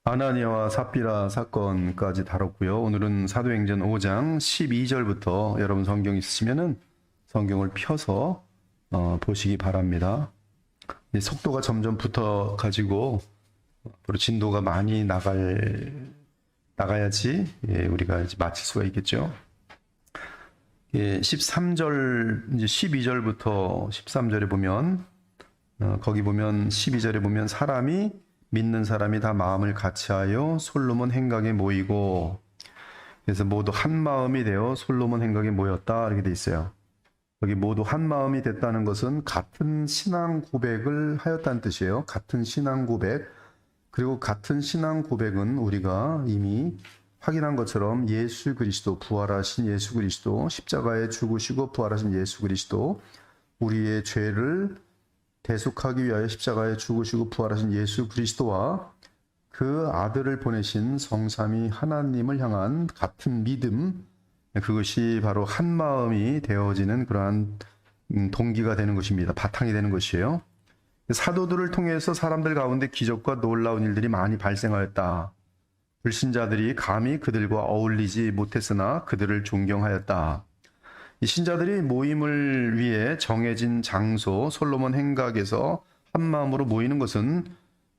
아나니아와 삽비라 사건까지 다뤘고요. 오늘은 사도행전 5장 12절부터 여러분 성경 있으시면은 성경을 펴서 보시기 바랍니다. 속도가 점점 붙어 가지고 앞으로 진도가 많이 나가야지 우리가 이제 마칠 수가 있겠죠. 13절 이제 12절부터 13절에 보면 거기 보면 12절에 보면 믿는 사람이 다 마음을 같이하여 솔로몬 행각에 모이고, 그래서 모두 한 마음이 되어 솔로몬 행각에 모였다 이렇게 돼 있어요. 여기 모두 한 마음이 됐다는 것은 같은 신앙 고백을 하였다는 뜻이에요. 같은 신앙 고백. 그리고 같은 신앙 고백은 우리가 이미 확인한 것처럼 예수 그리스도, 부활하신 예수 그리스도, 십자가에 죽으시고 부활하신 예수 그리스도, 우리의 죄를 대속하기 위하여 십자가에 죽으시고 부활하신 예수 그리스도와 그 아들을 보내신 성삼위 하나님을 향한 같은 믿음, 그것이 바로 한 마음이 되어지는 그러한 동기가 되는 것입니다. 바탕이 되는 것이에요. 사도들을 통해서 사람들 가운데 기적과 놀라운 일들이 많이 발생하였다. 불신자들이 감히 그들과 어울리지 못했으나 그들을 존경하였다. 이 신자들이 모임을 위해 정해진 장소 솔로몬 행각에서 한 마음으로 모이는 것은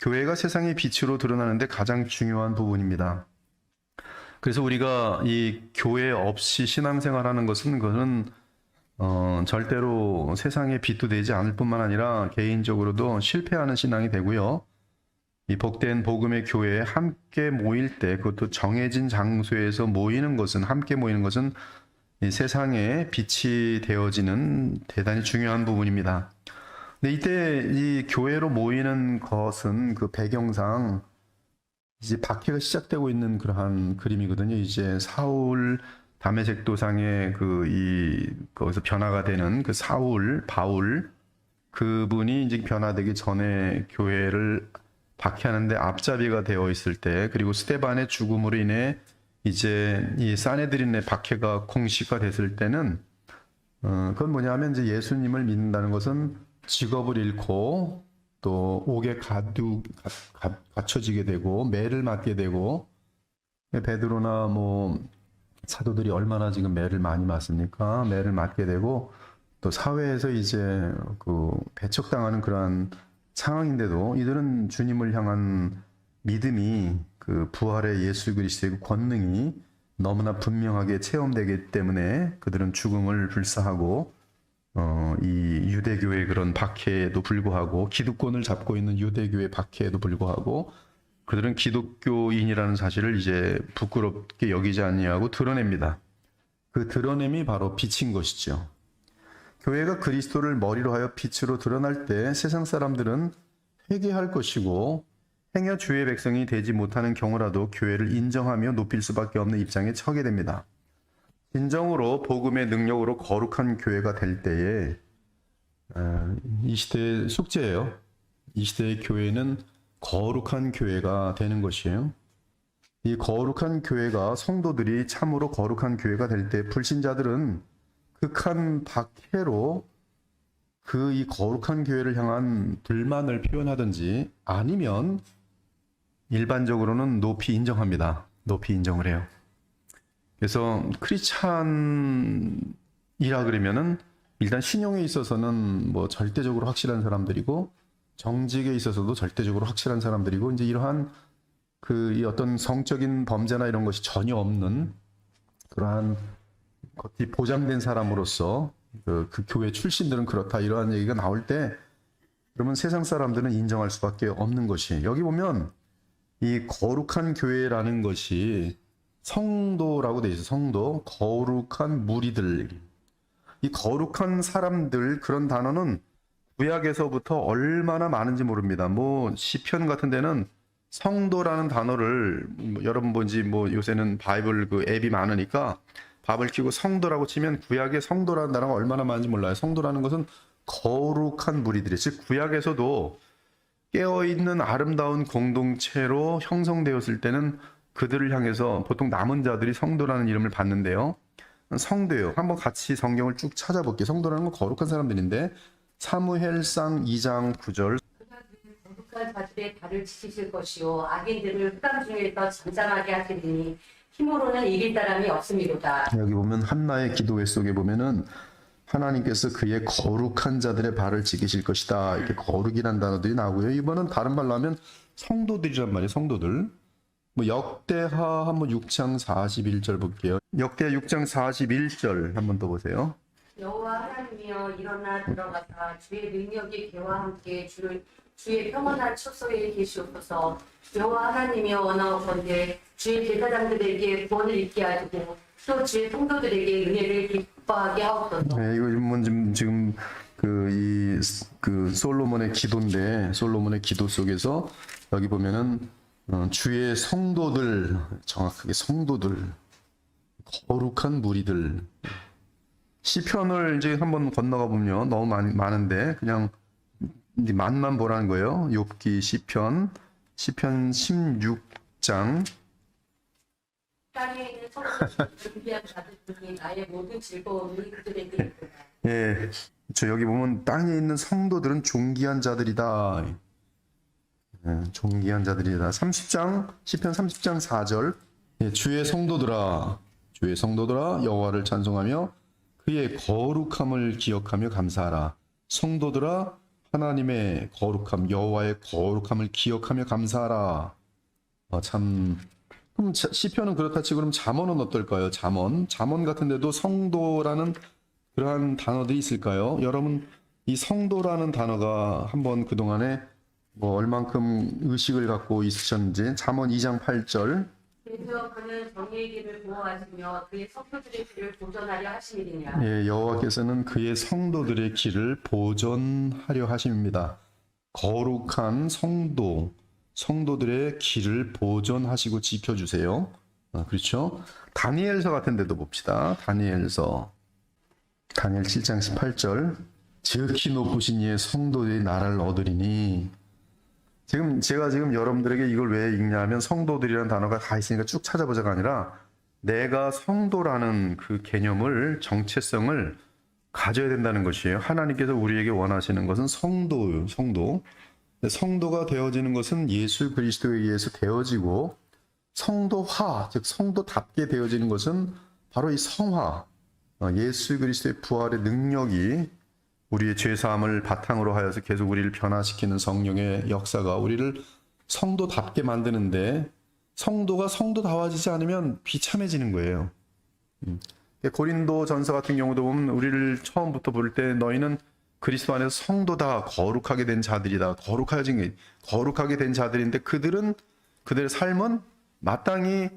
교회가 세상의 빛으로 드러나는데 가장 중요한 부분입니다. 그래서 우리가 이 교회 없이 신앙생활하는 것은 그것은 절대로 세상의 빛도 되지 않을 뿐만 아니라 개인적으로도 실패하는 신앙이 되고요. 이 복된 복음의 교회에 함께 모일 때, 그것도 정해진 장소에서 함께 모이는 것은 이 세상에 빛이 되어지는 대단히 중요한 부분입니다. 근데 이때 이 교회로 모이는 것은 그 배경상 이제 박해가 시작되고 있는 그러한 그림이거든요. 이제 사울 다메섹 도상의 거기서 변화가 되는 그 바울 그분이 이제 변화되기 전에 교회를 박해하는데 앞잡이가 되어 있을 때, 그리고 스데반의 죽음으로 인해 이제 이 사네드린의 박해가 공시가 됐을 때는 그건 뭐냐면 이제 예수님을 믿는다는 것은 직업을 잃고 또 옥에 갇혀지게 되고 매를 맞게 되고, 베드로나 뭐 사도들이 얼마나 지금 매를 많이 맞습니까? 매를 맞게 되고 또 사회에서 이제 그 배척당하는 그러한 상황인데도 이들은 주님을 향한 믿음이 그 부활의 예수 그리스도의 권능이 너무나 분명하게 체험되기 때문에 그들은 죽음을 불사하고 이 유대교의 그런 박해에도 불구하고, 기득권을 잡고 있는 유대교의 박해에도 불구하고 그들은 기독교인이라는 사실을 이제 부끄럽게 여기지 아니하고 드러냅니다. 그 드러냄이 바로 빛인 것이죠. 교회가 그리스도를 머리로 하여 빛으로 드러날 때 세상 사람들은 회개할 것이고, 행여 주의 백성이 되지 못하는 경우라도 교회를 인정하며 높일 수밖에 없는 입장에 처하게 됩니다. 진정으로 복음의 능력으로 거룩한 교회가 될 때에 이 시대의 숙제예요. 이 시대의 교회는 거룩한 교회가 되는 것이에요. 이 거룩한 교회가, 성도들이 참으로 거룩한 교회가 될 때 불신자들은 극한 박해로 이 거룩한 교회를 향한 불만을 표현하든지 아니면 일반적으로는 높이 인정합니다. 높이 인정을 해요. 그래서 크리스찬이라 그러면은 일단 신용에 있어서는 뭐 절대적으로 확실한 사람들이고, 정직에 있어서도 절대적으로 확실한 사람들이고, 이제 이러한 이 어떤 성적인 범죄나 이런 것이 전혀 없는 그러한 겉이 보장된 사람으로서 그 교회 출신들은 그렇다, 이러한 얘기가 나올 때 그러면 세상 사람들은 인정할 수밖에 없는 것이, 여기 보면 이 거룩한 교회라는 것이 성도라고 돼 있어요. 성도, 거룩한 무리들. 이 거룩한 사람들, 그런 단어는 구약에서부터 얼마나 많은지 모릅니다. 뭐 시편 같은 데는 성도라는 단어를 여러분 뭔지 뭐 요새는 바이블 그 앱이 많으니까 밥을 키고 성도라고 치면 구약의 성도라는 단어가 얼마나 많은지 몰라요. 성도라는 것은 거룩한 무리들이, 즉 구약에서도 깨어있는 아름다운 공동체로 형성되었을 때는 그들을 향해서 보통 남은 자들이 성도라는 이름을 받는데요. 성도예요. 한번 같이 성경을 쭉 찾아볼게요. 성도라는 건 거룩한 사람들인데 사무엘상 2장 9절. 거룩한 자들의 발을 지키실 것이요 악인들을 흑암 중에서 잠잠하게 하시리니 힘으로는 이길 사람이 없음이로다. 여기 보면 한나의 기도회 속에 보면은 하나님께서 그의 거룩한 자들의 발을 지키실 것이다. 이렇게 거룩이라는 단어들이 나오고요. 이번은 다른 말로 하면 성도들이란 말이에요. 성도들. 뭐 역대하 한번 6장 41절 볼게요. 역대하 6장 41절 한번 더 보세요. 여호와 하나님이여 일어나 들어가사 주의 능력이 개와 함께 주의 평온한 축소에 계시옵소서. 여호와 하나님이여 원하옵건대 주의 제사장들에게 구원을 있게 하시고 또 주의 성도들에게 은혜를 기뻐하게 하옵소서. 네, 이거 지금 그 솔로몬의 기도인데 솔로몬의 기도 속에서 여기 보면은 주의 성도들, 정확하게 성도들, 거룩한 무리들. 시편을 이제 한번 건너가 보면 너무 많은데 그냥 이제 맛만 보라는 거예요. 욥기 시편 16장. 땅에 있는 성도들 준비한 자들 중에 나의 모든 즐거움이 그들에게 있도다. 예, 저 여기 보면 땅에 있는 성도들은 존귀한 자들이다. 예, 존귀한 자들이다. 30장 시편 30장 4절. 예, 주의 성도들아 여호와를 찬송하며 그의 거룩함을 기억하며 감사하라. 성도들아 하나님의 거룩함, 여호와의 거룩함을 기억하며 감사하라. 참. 그럼 시편은 그렇다 치고 그럼 잠언은 어떨까요? 잠언 같은데도 성도라는 그러한 단어들이 있을까요? 여러분 이 성도라는 단어가 한번 그동안에 뭐 얼만큼 의식을 갖고 있으셨는지 잠언 2장 8절. 그래서 그는 정의의 길을 보호하시며 그의 성도들의 길을 보존하려 하심이니라. 예, 여호와께서는 그의 성도들의 길을 보존하려 하심입니다. 거룩한 성도들의 길을 보존하시고 지켜주세요. 그렇죠? 다니엘서 같은 데도 봅시다. 다니엘 7장 18절. 지극히 높으신 이의 성도들이 나라를 얻으리니. 제가 지금 여러분들에게 이걸 왜 읽냐면 성도들이라는 단어가 다 있으니까 쭉 찾아보자가 아니라 내가 성도라는 그 개념을, 정체성을 가져야 된다는 것이에요. 하나님께서 우리에게 원하시는 것은 성도예요. 성도가 되어지는 것은 예수 그리스도에 의해서 되어지고 성도화, 즉 성도답게 되어지는 것은 바로 이 성화, 예수 그리스도의 부활의 능력이 우리의 죄사함을 바탕으로 하여서 계속 우리를 변화시키는 성령의 역사가 우리를 성도답게 만드는데 성도가 성도다워지지 않으면 비참해지는 거예요. 고린도 전서 같은 경우도 보면 우리를 처음부터 볼 때 너희는 그리스도 안에서 성도다, 거룩하게 된 자들이다. 거룩하게 된 자들인데 그들의 삶은 마땅히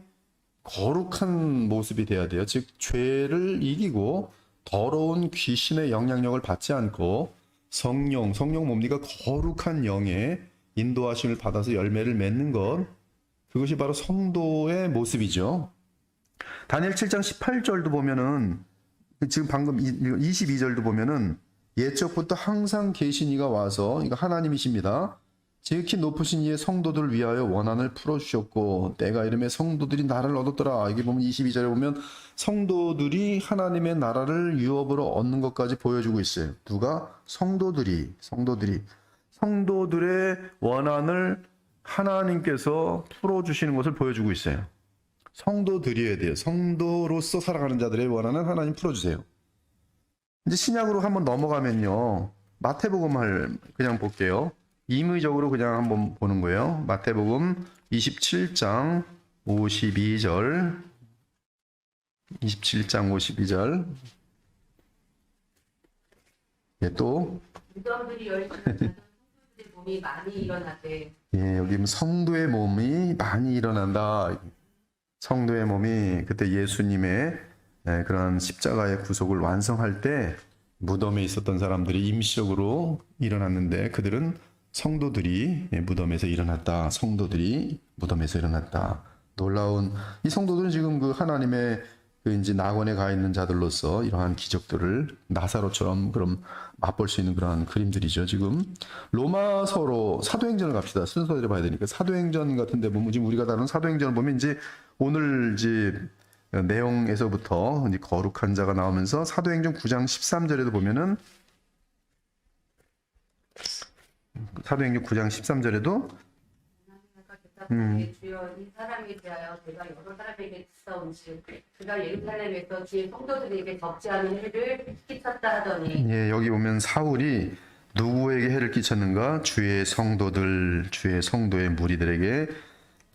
거룩한 모습이 돼야 돼요. 즉 죄를 이기고 더러운 귀신의 영향력을 받지 않고 성령 뭡니까? 거룩한 영의 인도하심을 받아서 열매를 맺는 것, 그것이 바로 성도의 모습이죠. 다니엘 7장 18절도 보면은 지금 방금 22절도 보면은 옛적부터 항상 계신 이가 와서 이거 하나님이십니다. 지극히 높으신 이의 성도들을 위하여 원한을 풀어주셨고 때가 이름에 성도들이 나라를 얻었더라. 여기 보면 22절에 보면 성도들이 하나님의 나라를 유업으로 얻는 것까지 보여주고 있어요. 누가? 성도들의 원한을 하나님께서 풀어주시는 것을 보여주고 있어요. 성도들이어야 돼요. 성도로서 살아가는 자들의 원한은 하나님 풀어주세요. 이제 신약으로 한번 넘어가면요. 마태복음을 그냥 볼게요. 임의적으로 그냥 한번 보는 거예요. 마태복음 27장 52절. 27장 52절. 예, 또 무덤들이 열리는 성도들의 몸이 많이 일어나되. 예, 여기 성도의 몸이 많이 일어난다. 성도의 몸이 그때 예수님의 그런 십자가의 구속을 완성할 때 무덤에 있었던 사람들이 임시적으로 일어났는데 그들은 성도들이 무덤에서 일어났다. 성도들이 무덤에서 일어났다. 놀라운 이 성도들은 지금 그 하나님의 그 이제 낙원에 가 있는 자들로서 이러한 기적들을 나사로처럼 그럼 맛볼 수 있는 그러한 그림들이죠. 지금 로마서로 사도행전을 갑시다. 순서대로 봐야 되니까 사도행전 같은데 보면 지금 우리가 다룬 사도행전을 보면 이제 오늘 이제 내용에서부터 이제 거룩한 자가 나오면서 사도행전 9장 13절에도 보면은 사도행전 9장 13절에도 주여 이 사람에 대하여 제가 여러 사람에게 싸운즉 그가 예루살렘에서 주의 성도들에게 덮지 않은 해를 끼쳤다 하더니 예, 여기 보면 사울이 누구에게 해를 끼쳤는가? 주의 성도들, 주의 성도의 무리들에게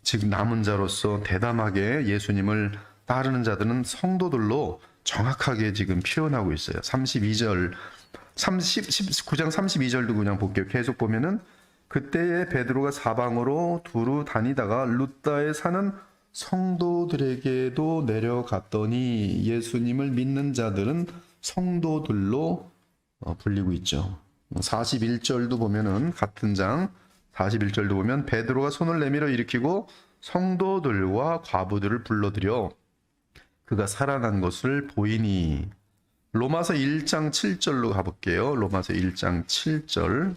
지금 남은 자로서 대담하게 예수님을 따르는 자들은 성도들로 정확하게 지금 표현하고 있어요. 32절, 9장 32절도 그냥 볼게요. 계속 보면은 그때에 베드로가 사방으로 두루 다니다가 룻다에 사는 성도들에게도 내려갔더니 예수님을 믿는 자들은 성도들로 불리고 있죠. 41절도 보면은 같은 장 41절도 보면 베드로가 손을 내밀어 일으키고 성도들과 과부들을 불러들여 그가 살아난 것을 보이니. 로마서 1장 7절로 가볼게요. 로마서 1장 7절.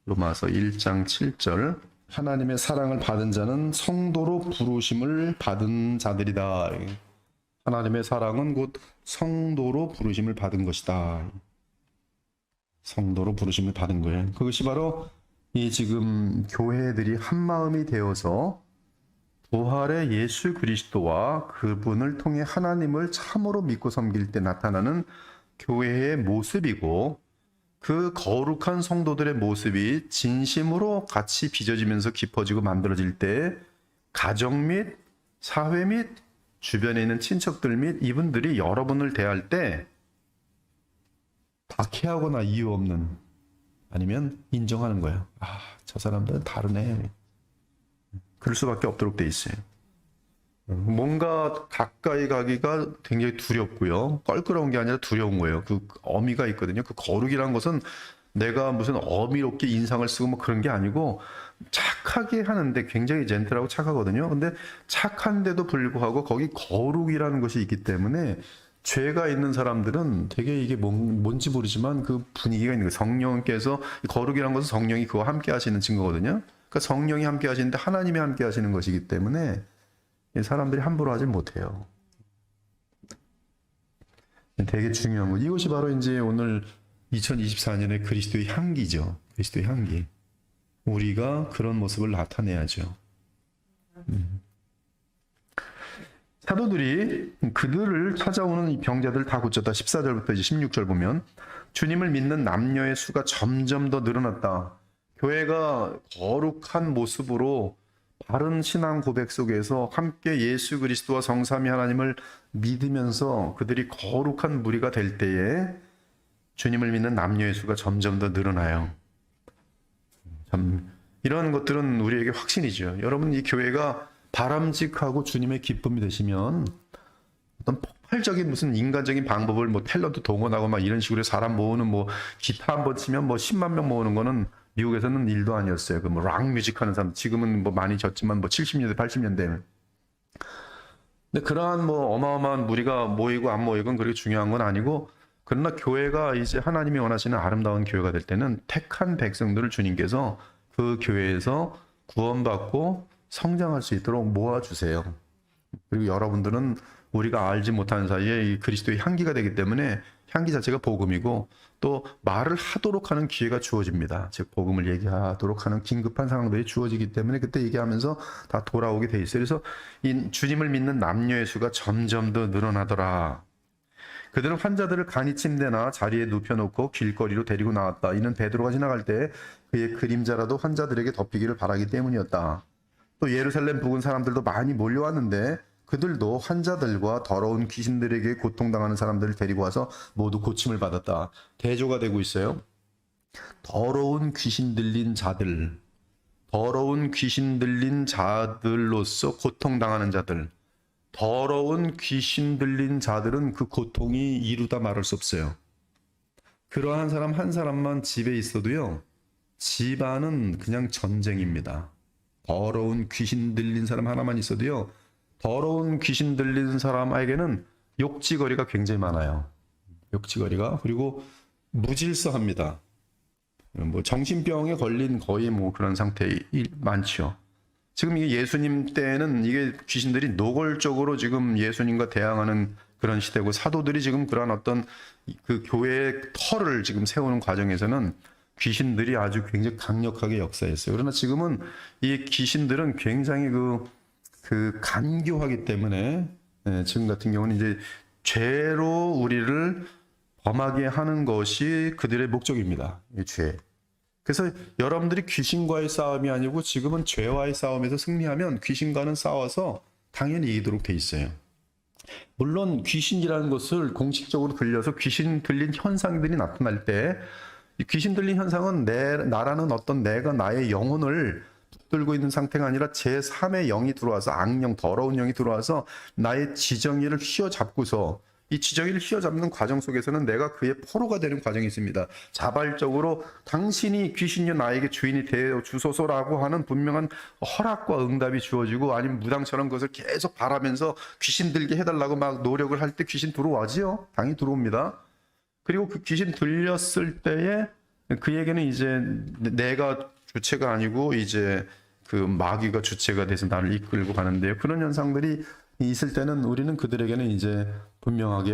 로마서 1장 7절. 하나님의 사랑을 받은 자는 성도로 부르심을 받은 자들이다. 하나님의 사랑은 곧 성도로 부르심을 받은 것이다. 성도로 부르심을 받은 거예요. 그것이 바로 이 지금 교회들이 한 마음이 되어서 부활의 예수 그리스도와 그분을 통해 하나님을 참으로 믿고 섬길 때 나타나는 교회의 모습이고, 그 거룩한 성도들의 모습이 진심으로 같이 빚어지면서 깊어지고 만들어질 때 가정 및 사회 및 주변에 있는 친척들 및 이분들이 여러분을 대할 때 박해하거나 이유 없는, 아니면 인정하는 거예요. 아, 저 사람들은 다르네. 그럴 수밖에 없도록 돼 있어요. 뭔가 가까이 가기가 굉장히 두렵고요. 껄끄러운 게 아니라 두려운 거예요. 그 어미가 있거든요. 그 거룩이라는 것은 내가 무슨 어미롭게 인상을 쓰고 뭐 그런 게 아니고 착하게 하는데 굉장히 젠틀하고 착하거든요. 근데 착한데도 불구하고 거기 거룩이라는 것이 있기 때문에 죄가 있는 사람들은 되게 이게 뭔지 모르지만 그 분위기가 있는 거예요. 성령께서, 거룩이라는 것은 성령이 그와 함께 하시는 증거거든요. 그러니까 성령이 함께 하시는데 하나님이 함께 하시는 것이기 때문에 사람들이 함부로 하지 못해요. 되게 중요한 거. 이것이 바로 이제 오늘 2024년의 그리스도의 향기죠. 그리스도의 향기. 우리가 그런 모습을 나타내야죠. 사도들이 그들을 찾아오는 이 병자들 다 고쳤다. 14절부터 이제 16절 보면 주님을 믿는 남녀의 수가 점점 더 늘어났다. 교회가 거룩한 모습으로 바른 신앙 고백 속에서 함께 예수 그리스도와 성삼위 하나님을 믿으면서 그들이 거룩한 무리가 될 때에 주님을 믿는 남녀의 수가 점점 더 늘어나요. 참 이런 것들은 우리에게 확신이죠. 여러분, 이 교회가 바람직하고 주님의 기쁨이 되시면 어떤 폭발적인 무슨 인간적인 방법을 뭐 탤런트 동원하고 막 이런 식으로 사람 모으는, 뭐 기타 한 번 치면 뭐 10만 명 모으는 거는 미국에서는 일도 아니었어요. 그 뭐 락 뮤직 하는 사람, 지금은 뭐 많이 졌지만 뭐 70년대 80년대. 근데 그러한 뭐 어마어마한 무리가 모이고 안 모이건 그렇게 중요한 건 아니고, 그러나 교회가 이제 하나님이 원하시는 아름다운 교회가 될 때는 택한 백성들을 주님께서 그 교회에서 구원받고 성장할 수 있도록 모아주세요. 그리고 여러분들은 우리가 알지 못하는 사이에 이 그리스도의 향기가 되기 때문에 향기 자체가 복음이고, 또 말을 하도록 하는 기회가 주어집니다. 즉 복음을 얘기하도록 하는 긴급한 상황들이 주어지기 때문에 그때 얘기하면서 다 돌아오게 돼 있어요. 그래서 이 주님을 믿는 남녀의 수가 점점 더 늘어나더라. 그들은 환자들을 간이 침대나 자리에 눕혀놓고 길거리로 데리고 나왔다. 이는 베드로가 지나갈 때 그의 그림자라도 환자들에게 덮이기를 바라기 때문이었다. 또 예루살렘 부근 사람들도 많이 몰려왔는데 그들도 환자들과 더러운 귀신들에게 고통당하는 사람들을 데리고 와서 모두 고침을 받았다. 대조가 되고 있어요. 더러운 귀신 들린 자들, 더러운 귀신 들린 자들로서 고통당하는 자들, 더러운 귀신 들린 자들은 그 고통이 이루다 말할 수 없어요. 그러한 사람 한 사람만 집에 있어도요, 집안은 그냥 전쟁입니다. 더러운 귀신 들린 사람 하나만 있어도요, 더러운 귀신 들린 사람에게는 욕지거리가 굉장히 많아요. 욕지거리가. 그리고 무질서합니다. 뭐 정신병에 걸린 거의 뭐 그런 상태 많죠. 지금 이게 예수님 때는 이게 귀신들이 노골적으로 지금 예수님과 대항하는 그런 시대고, 사도들이 지금 그런 어떤 그 교회의 터를 지금 세우는 과정에서는 귀신들이 아주 굉장히 강력하게 역사했어요. 그러나 지금은 이 귀신들은 굉장히 그 간교하기 때문에 지금 같은 경우는 이제 죄로 우리를 범하게 하는 것이 그들의 목적입니다. 이 죄. 그래서 여러분들이 귀신과의 싸움이 아니고 지금은 죄와의 싸움에서 승리하면 귀신과는 싸워서 당연히 이기도록 돼 있어요. 물론 귀신이라는 것을 공식적으로 들려서 귀신 들린 현상들이 나타날 때 이 귀신 들린 현상은 나라는 어떤 내가 나의 영혼을 붙들고 있는 상태가 아니라 제3의 영이 들어와서 악령, 더러운 영이 들어와서 나의 지정의를 휘어잡고서 이 지정의를 휘어잡는 과정 속에서는 내가 그의 포로가 되는 과정이 있습니다. 자발적으로 당신이 귀신이여 나에게 주인이 되어 주소서라고 하는 분명한 허락과 응답이 주어지고 아니면 무당처럼 그것을 계속 바라면서 귀신 들게 해달라고 막 노력을 할 때 귀신 들어와지요. 당연히 들어옵니다. 그리고 그 귀신 들렸을 때에 그에게는 이제 내가 주체가 아니고 이제 그 마귀가 주체가 돼서 나를 이끌고 가는데요. 그런 현상들이 있을 때는 우리는 그들에게는 이제 분명하게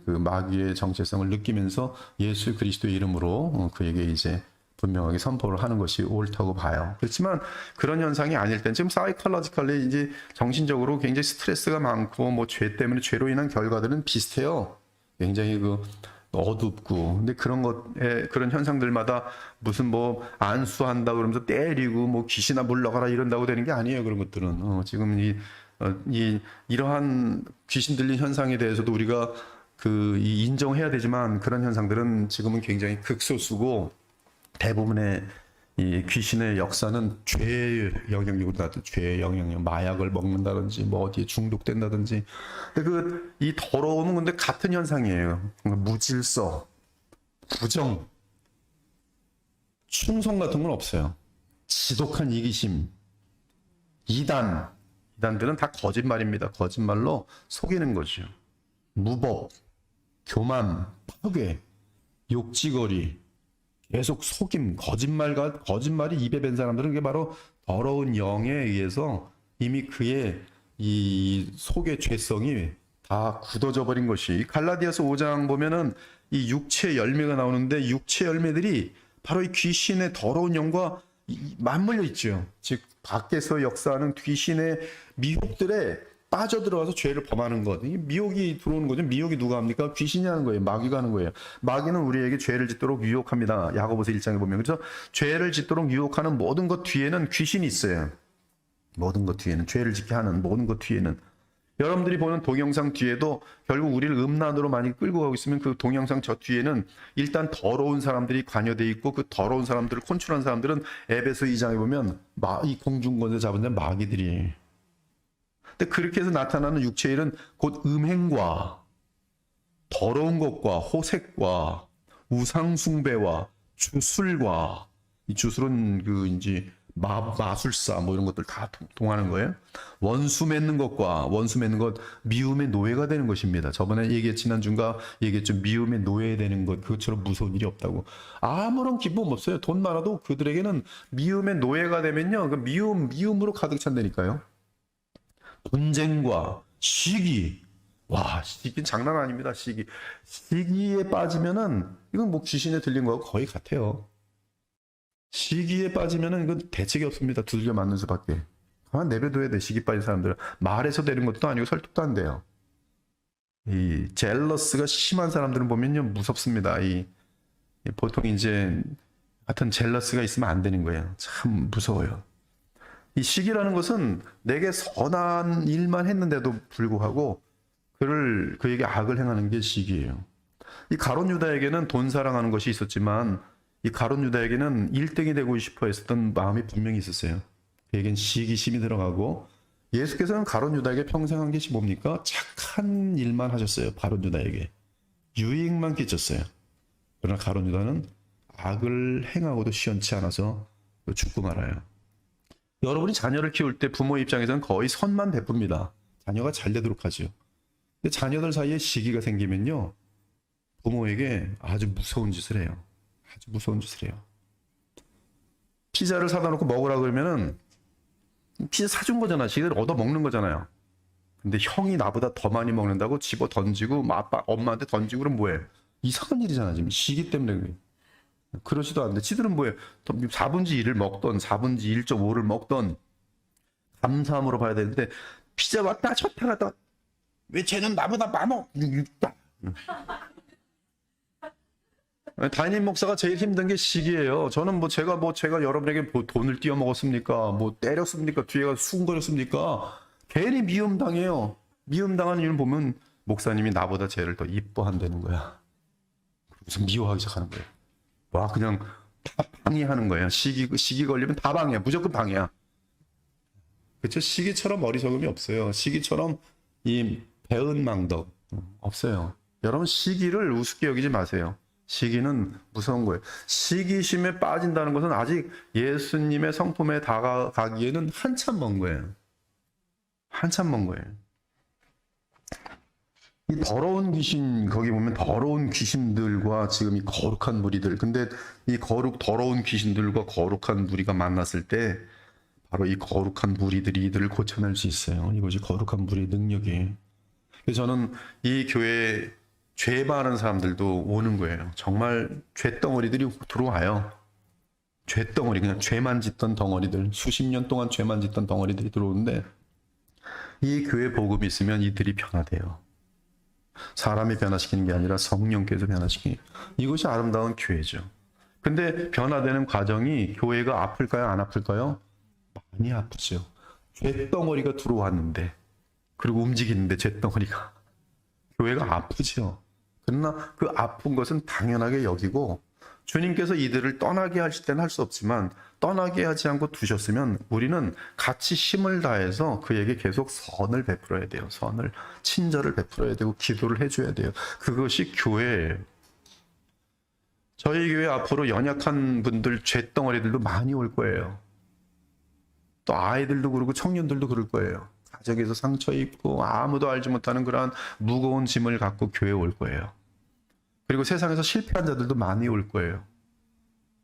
그 마귀의 정체성을 느끼면서 예수 그리스도의 이름으로 그에게 이제 분명하게 선포를 하는 것이 옳다고 봐요. 그렇지만 그런 현상이 아닐 땐 지금 사이콜로지컬리 이제 정신적으로 굉장히 스트레스가 많고 뭐 죄 때문에 죄로 인한 결과들은 비슷해요. 굉장히 어둡고 근데 그런 현상들마다 무슨 뭐 안수한다 그러면서 때리고 뭐 귀신아 물러가라 이런다고 되는 게 아니에요. 그런 것들은 지금 이러한 귀신 들린 현상에 대해서도 우리가 인정해야 되지만 그런 현상들은 지금은 굉장히 극소수고 대부분의 이 귀신의 역사는 죄의 영향력으로 나타나요. 죄의 영향력, 마약을 먹는다든지 뭐 어디에 중독된다든지. 근데 이 더러움은 근데 같은 현상이에요. 무질서, 부정, 충성 같은 건 없어요. 지독한 이기심, 이단들은 다 거짓말입니다. 거짓말로 속이는 거죠. 무법, 교만, 파괴, 욕지거리, 계속 속임, 거짓말이 입에 밴 사람들은 그게 바로 더러운 영에 의해서 이미 그의 이 속의 죄성이 다 굳어져 버린 것이 갈라디아서 5장 보면은 이 육체 열매가 나오는데 육체 열매들이 바로 이 귀신의 더러운 영과 맞물려 있죠. 즉 밖에서 역사하는 귀신의 미혹들에 빠져들어와서 죄를 범하는 것. 미혹이 들어오는 거죠. 미혹이 누가 합니까? 귀신이 하는 거예요. 마귀가 하는 거예요. 마귀는 우리에게 죄를 짓도록 유혹합니다. 야고보서 1장에 보면. 그래서 죄를 짓도록 유혹하는 모든 것 뒤에는 귀신이 있어요. 모든 것 뒤에는 죄를 짓게 하는 모든 것 뒤에는 여러분들이 보는 동영상 뒤에도 결국 우리를 음란으로 많이 끌고 가고 있으면 그 동영상 저 뒤에는 일단 더러운 사람들이 관여되어 있고 그 더러운 사람들을 콘출한 사람들은 에베소 2장에 보면 이 공중권세 잡은 자 마귀들이에요. 근데 그렇게 해서 나타나는 육체의 일은 곧 음행과 더러운 것과 호색과 우상숭배와 주술과 이 주술은 이제 마술사 뭐 이런 것들 다 동하는 거예요. 원수 맺는 것 미움의 노예가 되는 것입니다. 저번에 지난주인가 얘기했죠. 미움의 노예되는 것 그것처럼 무서운 일이 없다고. 아무런 기쁨 없어요. 돈 많아도 그들에게는 미움의 노예가 되면요. 그 미움으로 가득 찬다니까요. 분쟁과 시기. 와, 시기는 장난 아닙니다. 시기에 빠지면은 이건 뭐 귀신에 들린 거하고 거의 같아요. 시기에 빠지면은 이건 대책이 없습니다. 두들겨 맞는 수밖에. 가만 내버려둬야 돼. 시기 빠진 사람들은 말해서 되는 것도 아니고 설득도 안 돼요. 이 젤러스가 심한 사람들은 보면요 무섭습니다. 보통 이제 하여튼 젤러스가 있으면 안 되는 거예요. 참 무서워요. 이 시기라는 것은 내게 선한 일만 했는데도 불구하고 그에게 악을 행하는 게 시기예요. 이 가룟 유다에게는 돈 사랑하는 것이 있었지만 이 가룟 유다에게는 1등이 되고 싶어 했었던 마음이 분명히 있었어요. 그에겐 시기심이 들어가고 예수께서는 가룟 유다에게 평생 한 것이 뭡니까? 착한 일만 하셨어요. 가룟 유다에게. 유익만 끼쳤어요. 그러나 가룟 유다는 악을 행하고도 시원치 않아서 죽고 말아요. 여러분이 자녀를 키울 때 부모 입장에서는 거의 선만 베풉니다. 자녀가 잘 되도록 하죠. 근데 자녀들 사이에 시기가 생기면요. 부모에게 아주 무서운 짓을 해요. 아주 무서운 짓을 해요. 피자를 사다 놓고 먹으라 그러면은 피자 사준 거잖아. 지들 얻어 먹는 거잖아요. 근데 형이 나보다 더 많이 먹는다고 집어 던지고 엄마한테 던지고 그러면 뭐해? 이상한 일이잖아. 지금 시기 때문에 그래. 그러지도 않는데 지들은 뭐예요? 4분의 1을 먹던 4분의 1.5를 먹던 감사함으로 봐야 되는데 피자 왔다 쳤다 갔다 왜 쟤는 나보다 많어? 담임 목사가 제일 힘든 게 시기예요. 저는 제가 여러분에게 돈을 띄워 먹었습니까? 때렸습니까? 뒤에가 수군거렸습니까? 괜히 미움 당해요. 미움 당하는 이유를 보면 목사님이 나보다 쟤를 더 이뻐한다는 거야. 그래서 미워하기 시작하는 거예요. 와 그냥 다 방해하는 거예요. 시기 걸리면 다 방해야. 무조건 방해야. 그렇죠? 시기처럼 어리석음이 없어요. 시기처럼 이 배은망덕 없어요. 여러분 시기를 우습게 여기지 마세요. 시기는 무서운 거예요. 시기심에 빠진다는 것은 아직 예수님의 성품에 다가가기에는 한참 먼 거예요. 한참 먼 거예요. 이 더러운 귀신, 거기 보면 더러운 귀신들과 지금 이 거룩한 무리들. 근데 이 더러운 귀신들과 거룩한 무리가 만났을 때 바로 이 거룩한 무리들이 이들을 고쳐낼 수 있어요. 이것이 거룩한 무리의 능력이에요. 그래서 저는 이 교회에 죄 많은 사람들도 오는 거예요. 정말 죄덩어리들이 들어와요. 죄덩어리, 그냥 죄만 짓던 덩어리들, 수십 년 동안 죄만 짓던 덩어리들이 들어오는데 이 교회 복음이 있으면 이들이 변화돼요. 사람이 변화시키는 게 아니라 성령께서 변화시키는, 이것이 아름다운 교회죠. 근데 변화되는 과정이 교회가 아플까요? 안 아플까요? 많이 아프죠. 죄덩어리가 들어왔는데, 그리고 움직이는데 죄덩어리가. 교회가 아프죠. 그러나 그 아픈 것은 당연하게 여기고, 주님께서 이들을 떠나게 하실 때는 할 수 없지만 떠나게 하지 않고 두셨으면 우리는 같이 힘을 다해서 그에게 계속 선을 베풀어야 돼요. 선을, 친절을 베풀어야 되고 기도를 해줘야 돼요. 그것이 교회예요. 저희 교회 앞으로 연약한 분들, 죄덩어리들도 많이 올 거예요. 또 아이들도 그러고 청년들도 그럴 거예요. 가정에서 상처 입고 아무도 알지 못하는 그러한 무거운 짐을 갖고 교회에 올 거예요. 그리고 세상에서 실패한 자들도 많이 올 거예요.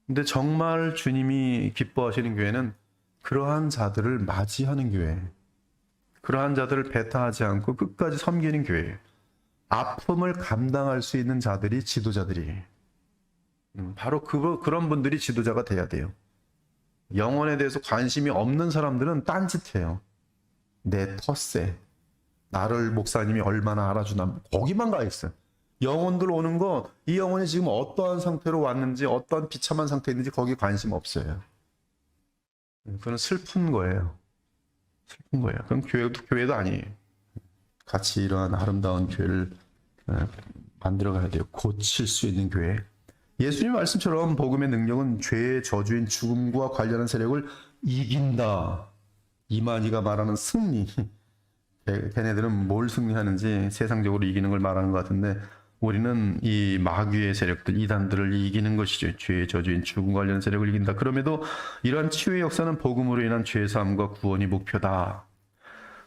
근데 정말 주님이 기뻐하시는 교회는 그러한 자들을 맞이하는 교회, 그러한 자들을 배타하지 않고 끝까지 섬기는 교회, 아픔을 감당할 수 있는 자들이 지도자들이, 바로 그런 분들이 지도자가 돼야 돼요. 영혼에 대해서 관심이 없는 사람들은 딴짓해요. 내 텃세, 나를 목사님이 얼마나 알아주나, 거기만 가 있어요. 영혼들 오는 거, 이 영혼이 지금 어떠한 상태로 왔는지, 어떠한 비참한 상태에 있는지 거기 관심 없어요. 그건 슬픈 거예요. 슬픈 거예요. 그럼 교회도 아니에요. 같이 이러한 아름다운 교회를 만들어 가야 돼요. 고칠 수 있는 교회. 예수님 말씀처럼 복음의 능력은 죄의 저주인 죽음과 관련한 세력을 이긴다. 이만희가 말하는 승리. 걔네들은 뭘 승리하는지 세상적으로 이기는 걸 말하는 것 같은데, 우리는 이 마귀의 세력들, 이단들을 이기는 것이죠. 죄의 저주인 죽음 관련 세력을 이긴다. 그럼에도 이러한 치유의 역사는 복음으로 인한 죄사함과 구원이 목표다.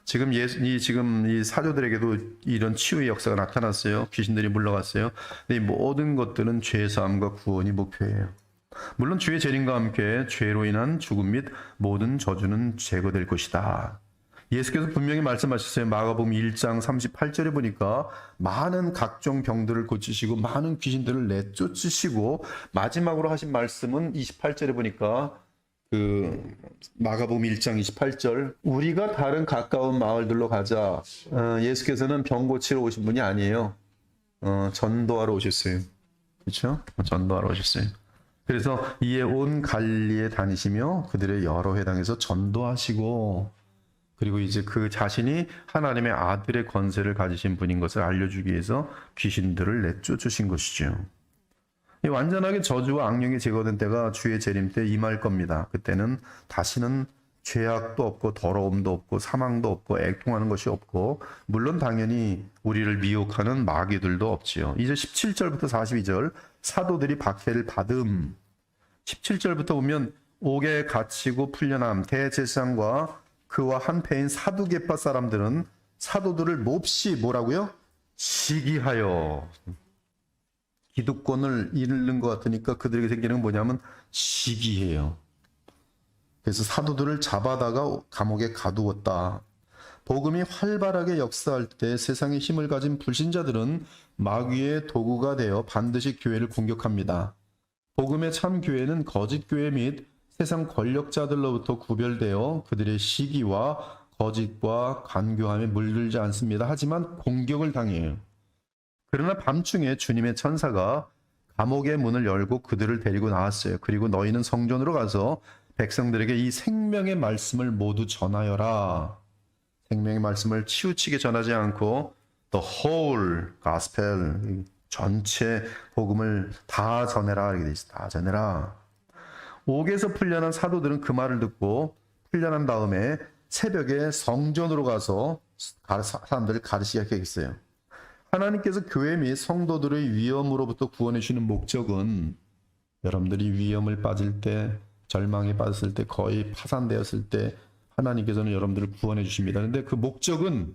지금 이 사도들에게도 이런 치유의 역사가 나타났어요. 귀신들이 물러갔어요. 근데 이 모든 것들은 죄사함과 구원이 목표예요. 물론 주의 재림과 함께 죄로 인한 죽음 및 모든 저주는 제거될 것이다. 예수께서 분명히 말씀하셨어요. 마가복음 1장 38절에 보니까 많은 각종 병들을 고치시고 많은 귀신들을 내쫓으시고, 마지막으로 하신 말씀은 28절에 보니까 마가복음 1장 28절, 우리가 다른 가까운 마을들로 가자. 예수께서는 병 고치러 오신 분이 아니에요. 전도하러 오셨어요. 그렇죠? 전도하러 오셨어요. 그래서 이에 온 갈릴리에 다니시며 그들의 여러 회당에서 전도하시고, 그리고 이제 그 자신이 하나님의 아들의 권세를 가지신 분인 것을 알려주기 위해서 귀신들을 내쫓으신 것이죠. 이 완전하게 저주와 악령이 제거된 때가 주의 재림 때 임할 겁니다. 그때는 다시는 죄악도 없고 더러움도 없고 사망도 없고 애통하는 것이 없고, 물론 당연히 우리를 미혹하는 마귀들도 없지요. 이제 17절부터 42절, 사도들이 박해를 받음. 17절부터 보면 옥에 갇히고 풀려남 대제사장과 그와 한패인 사두개파 사람들은 사도들을 몹시 뭐라고요? 시기하여. 기득권을 잃는 것 같으니까 그들에게 생기는 건 뭐냐면 시기해요. 그래서 사도들을 잡아다가 감옥에 가두었다. 복음이 활발하게 역사할 때 세상에 힘을 가진 불신자들은 마귀의 도구가 되어 반드시 교회를 공격합니다. 복음의 참 교회는 거짓 교회 및 세상 권력자들로부터 구별되어 그들의 시기와 거짓과 간교함에 물들지 않습니다. 하지만 공격을 당해요. 그러나 밤중에 주님의 천사가 감옥의 문을 열고 그들을 데리고 나왔어요. 그리고 너희는 성전으로 가서 백성들에게 이 생명의 말씀을 모두 전하여라. 생명의 말씀을 치우치게 전하지 않고 the whole gospel, 전체 복음을 다 전해라. 이렇게 돼 있어. 다 전해라. 옥에서 풀려난 사도들은 그 말을 듣고 풀려난 다음에 새벽에 성전으로 가서 사람들을 가르치기 시작했어요. 하나님께서 교회 및 성도들의 위험으로부터 구원해 주시는 목적은 여러분들이 위험을 빠질 때, 절망에 빠졌을 때, 거의 파산되었을 때 하나님께서는 여러분들을 구원해 주십니다. 그런데 그 목적은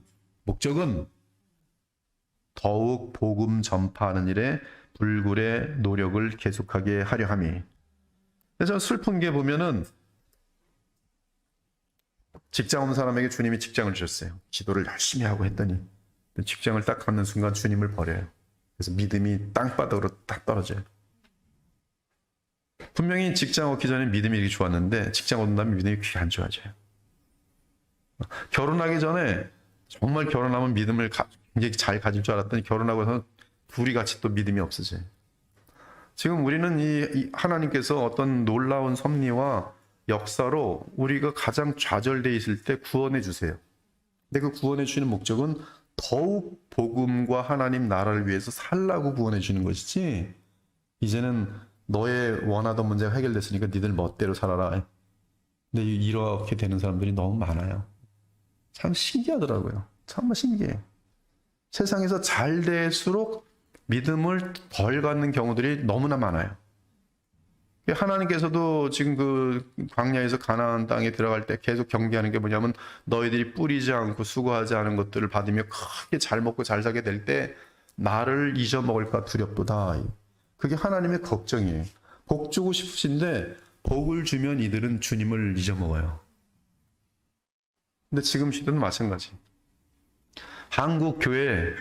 더욱 복음 전파하는 일에 불굴의 노력을 계속하게 하려 함이. 그래서 슬픈 게 보면은 직장 없는 사람에게 주님이 직장을 주셨어요. 기도를 열심히 하고 했더니 직장을 딱 갖는 순간 주님을 버려요. 그래서 믿음이 땅바닥으로 딱 떨어져요. 분명히 직장 얻기 전에 믿음이 이렇게 좋았는데 직장 얻은 다음에 믿음이 그렇게 안 좋아져요. 결혼하기 전에 정말 결혼하면 믿음을 굉장히 잘 가질 줄 알았더니 결혼하고서 둘이 같이 또 믿음이 없어져요. 지금 우리는 이 하나님께서 어떤 놀라운 섭리와 역사로 우리가 가장 좌절되어 있을 때 구원해 주세요. 근데 그 구원해 주시는 목적은 더욱 복음과 하나님 나라를 위해서 살라고 구원해 주는 것이지, 이제는 너의 원하던 문제가 해결됐으니까 니들 멋대로 살아라. 근데 이렇게 되는 사람들이 너무 많아요. 참 신기하더라고요. 정말 신기해요. 세상에서 잘 될수록 믿음을 덜 갖는 경우들이 너무나 많아요. 하나님께서도 지금 그 광야에서 가나안 땅에 들어갈 때 계속 경계하는 게 뭐냐면 너희들이 뿌리지 않고 수고하지 않은 것들을 받으며 크게 잘 먹고 잘 살게 될 때 나를 잊어먹을까 두렵도다. 그게 하나님의 걱정이에요. 복 주고 싶으신데 복을 주면 이들은 주님을 잊어먹어요. 근데 지금 시대는 마찬가지. 한국 교회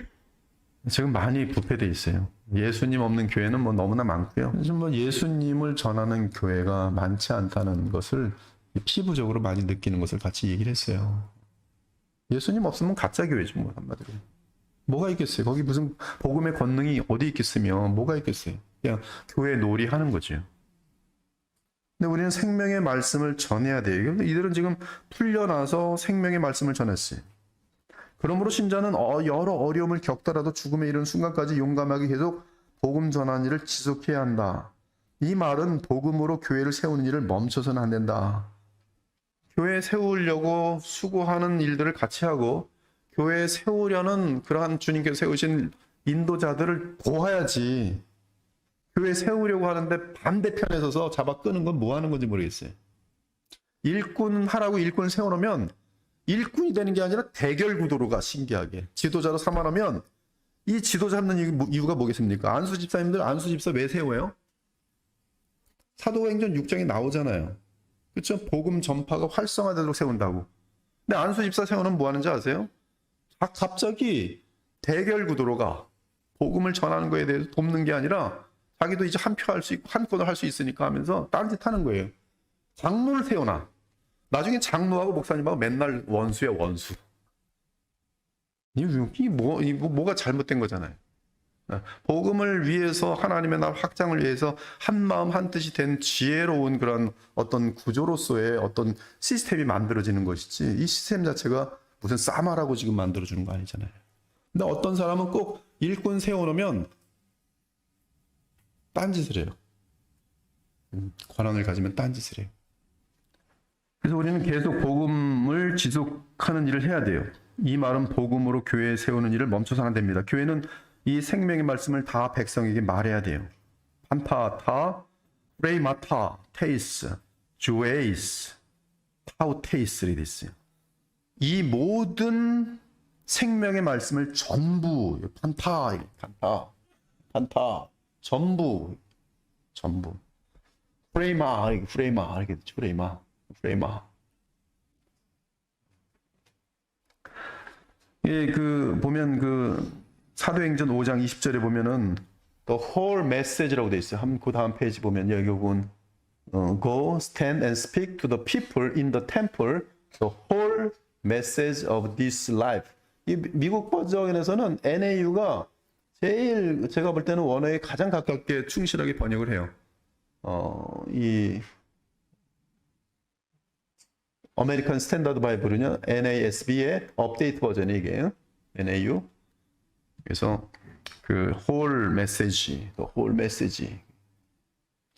지금 많이 부패돼 있어요. 예수님 없는 교회는 뭐 너무나 많고요. 요즘 뭐 예수님을 전하는 교회가 많지 않다는 것을 피부적으로 많이 느끼는 것을 같이 얘기를 했어요. 예수님 없으면 가짜 교회죠, 뭐 한마디로. 뭐가 있겠어요? 거기 무슨 복음의 권능이 어디 있겠으며 뭐가 있겠어요? 그냥 교회 놀이 하는 거죠. 근데 우리는 생명의 말씀을 전해야 돼요. 근데 이들은 지금 풀려나서 생명의 말씀을 전했어요. 그러므로 신자는 여러 어려움을 겪더라도 죽음에 이르는 순간까지 용감하게 계속 복음 전하는 일을 지속해야 한다. 이 말은 복음으로 교회를 세우는 일을 멈춰서는 안 된다. 교회 세우려고 수고하는 일들을 같이 하고 교회 세우려는 그러한 주님께서 세우신 인도자들을 도와야지. 교회 세우려고 하는데 반대편에 서서 잡아 끄는 건 뭐 하는 건지 모르겠어요. 일꾼 하라고 일꾼을 세워놓으면 일꾼이 되는 게 아니라 대결 구도로 가. 신기하게 지도자로 삼아놓으면 이 지도자 잡는 이유가 뭐겠습니까? 안수 집사님들 안수 집사 왜 세워요? 사도행전 6장에 나오잖아요. 그렇죠? 복음 전파가 활성화되도록 세운다고. 근데 안수 집사 세우는 뭐 하는지 아세요? 갑자기 대결 구도로 가. 복음을 전하는 거에 대해서 돕는 게 아니라 자기도 이제 한 표 할 수 있고 한 건을 할 수 있으니까 하면서 딴짓 하는 거예요. 장로를 세워놔. 나중에 장로하고 목사님하고 맨날 원수야, 원수. 뭐가 잘못된 거잖아요. 복음을 위해서 하나님의 나라 확장을 위해서 한 마음 한 뜻이 된 지혜로운 그런 어떤 구조로서의 어떤 시스템이 만들어지는 것이지 이 시스템 자체가 무슨 싸마라고 지금 만들어주는 거 아니잖아요. 근데 어떤 사람은 꼭 일꾼 세워놓으면 딴짓을 해요. 권한을 가지면 딴짓을 해요. 그래서 우리는 계속 복음을 지속하는 일을 해야 돼요. 이 말은 복음으로 교회에 세우는 일을 멈춰서는 안 됩니다. 교회는 이 생명의 말씀을 다 백성에게 말해야 돼요. 판타타, 프레이마타, 테이스, 주에이스, 타우테이스를 됐어요. 이 모든 생명의 말씀을 전부 판타, 전부 프레이마 이렇게 됐죠. 프레이마. 예, 보면 사도행전 5장 20절에 보면은 the whole message라고 돼 있어요. 그 다음 페이지 보면 여기 부분 go stand and speak to the people in the temple the whole message of this life. 이 미국 버전에서는 NAU가 제일 제가 볼 때는 원어에 가장 가깝게 충실하게 번역을 해요. 이 아메리칸 스탠다드 바이블은요 NASB의 업데이트 버전이 이게 NAU. 그래서 그 whole message, the whole message.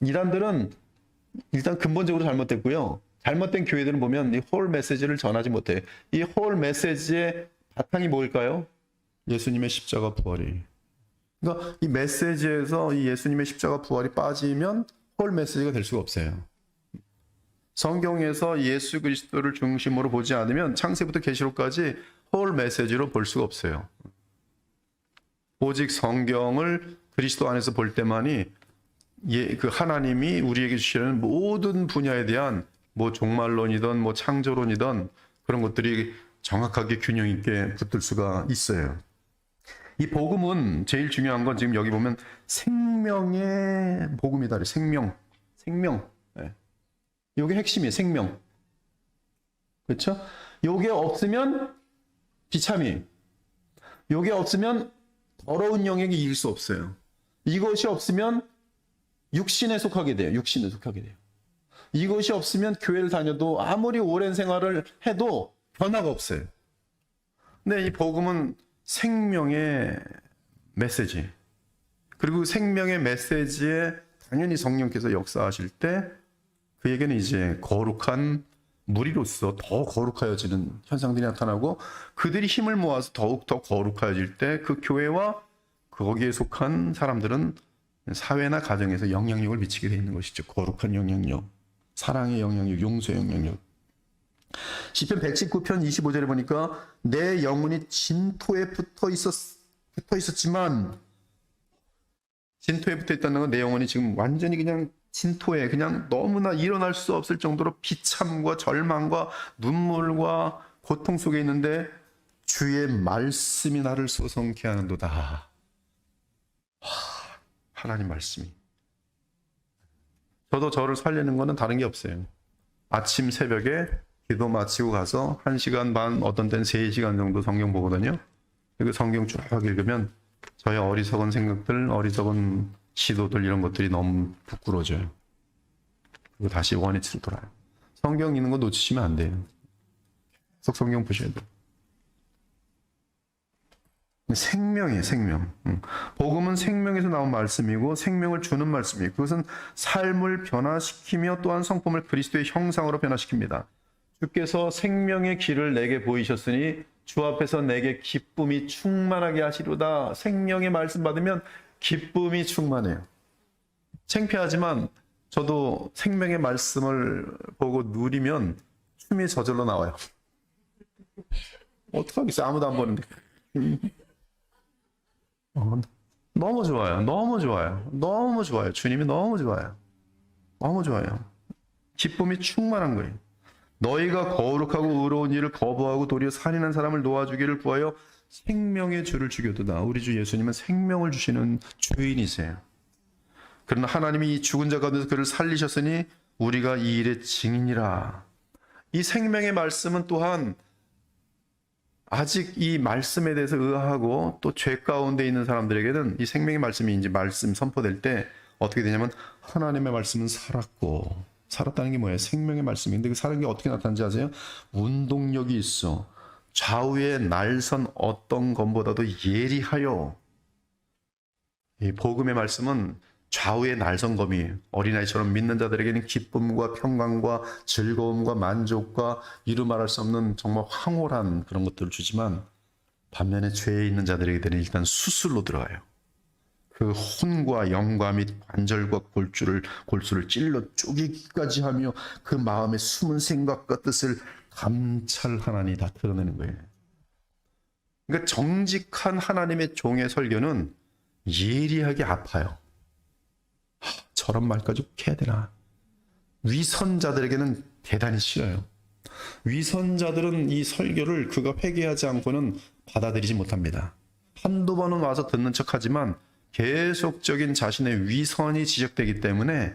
이란들은 일단 근본적으로 잘못됐고요. 잘못된 교회들은 보면 이 whole message를 전하지 못해. 이 whole message의 바탕이 뭘까요? 예수님의 십자가 부활이. 그러니까 이 메시지에서 이 예수님의 십자가 부활이 빠지면 whole message가 될 수가 없어요. 성경에서 예수 그리스도를 중심으로 보지 않으면 창세부터 계시록까지 whole message로 볼 수가 없어요. 오직 성경을 그리스도 안에서 볼 때만이 그 하나님이 우리에게 주시는 모든 분야에 대한 뭐 종말론이든 뭐 창조론이든 그런 것들이 정확하게 균형 있게 붙을 수가 있어요. 이 복음은 제일 중요한 건 지금 여기 보면 생명의 복음이다. 생명. 네. 이게 핵심이에요. 생명. 그렇죠? 이게 없으면 비참이. 이게 없으면 더러운 영역이 이길 수 없어요. 이것이 없으면 육신에 속하게 돼요. 육신에 속하게 돼요. 이것이 없으면 교회를 다녀도 아무리 오랜 생활을 해도 변화가 없어요. 근데 이 복음은 생명의 메시지. 그리고 생명의 메시지에 당연히 성령께서 역사하실 때 그에게는 이제 거룩한 무리로서 더 거룩하여지는 현상들이 나타나고 그들이 힘을 모아서 더욱 더 거룩하여질 때 그 교회와 거기에 속한 사람들은 사회나 가정에서 영향력을 미치게 되어 있는 것이죠. 거룩한 영향력, 사랑의 영향력, 용서의 영향력. 시편 119편 25절에 보니까 내 영혼이 진토에 붙어 있었지만 진토에 붙어 있다는 건 내 영혼이 지금 완전히 그냥 진토에 그냥 너무나 일어날 수 없을 정도로 비참과 절망과 눈물과 고통 속에 있는데 주의 말씀이 나를 소성케 하는도다. 하나님 말씀이. 저도 저를 살리는 거는 다른 게 없어요. 아침 새벽에 기도 마치고 가서 1시간 반, 어떤 때는 3시간 정도 성경 보거든요. 그 성경 쭉 읽으면 저의 어리석은 생각들, 어리석은 시도들 이런 것들이 너무 부끄러워져요. 그리고 다시 원위치로 돌아요. 성경 읽는 거 놓치시면 안 돼요. 계속 성경 보셔야 돼요. 생명이에요, 생명. 복음은 생명에서 나온 말씀이고 생명을 주는 말씀이에요. 그것은 삶을 변화시키며 또한 성품을 그리스도의 형상으로 변화시킵니다. 주께서 생명의 길을 내게 보이셨으니 주 앞에서 내게 기쁨이 충만하게 하시로다. 생명의 말씀 받으면 기쁨이 충만해요. 창피하지만 저도 생명의 말씀을 보고 누리면 춤이 저절로 나와요. 어떡하겠어요? 아무도 안 보는데. 너무 좋아요. 너무 좋아요. 너무 좋아요. 주님이 너무 좋아요. 너무 좋아요. 기쁨이 충만한 거예요. 너희가 거룩하고 의로운 일을 거부하고 도리어 살인한 사람을 놓아주기를 구하여 생명의 주를 죽여도다. 우리 주 예수님은 생명을 주시는 주인이세요. 그러나 하나님이 이 죽은 자 가운데서 그를 살리셨으니 우리가 이 일의 증인이라. 이 생명의 말씀은 또한 아직 이 말씀에 대해서 의아하고 또 죄 가운데 있는 사람들에게는 이 생명의 말씀이 이제 말씀 선포될 때 어떻게 되냐면 하나님의 말씀은 살았고, 살았다는 게 뭐예요? 생명의 말씀인데 그 사는 게 어떻게 나타나는지 아세요? 운동력이 있어. 좌우의 날선 어떤 것보다도 예리하여. 이 복음의 말씀은 좌우의 날선검이에요. 어린아이처럼 믿는 자들에게는 기쁨과 평강과 즐거움과 만족과 이루 말할 수 없는 정말 황홀한 그런 것들을 주지만 반면에 죄에 있는 자들에게는 일단 수술로 들어가요. 그 혼과 영과 및 관절과 골수를 찔러 쪼개기까지 하며 그 마음의 숨은 생각과 뜻을 감찰하나니 다 드러내는 거예요. 그러니까 정직한 하나님의 종의 설교는 예리하게 아파요. 저런 말까지 꼭 해야 되나? 위선자들에게는 대단히 싫어요. 위선자들은 이 설교를 그가 회개하지 않고는 받아들이지 못합니다. 한두 번은 와서 듣는 척하지만 계속적인 자신의 위선이 지적되기 때문에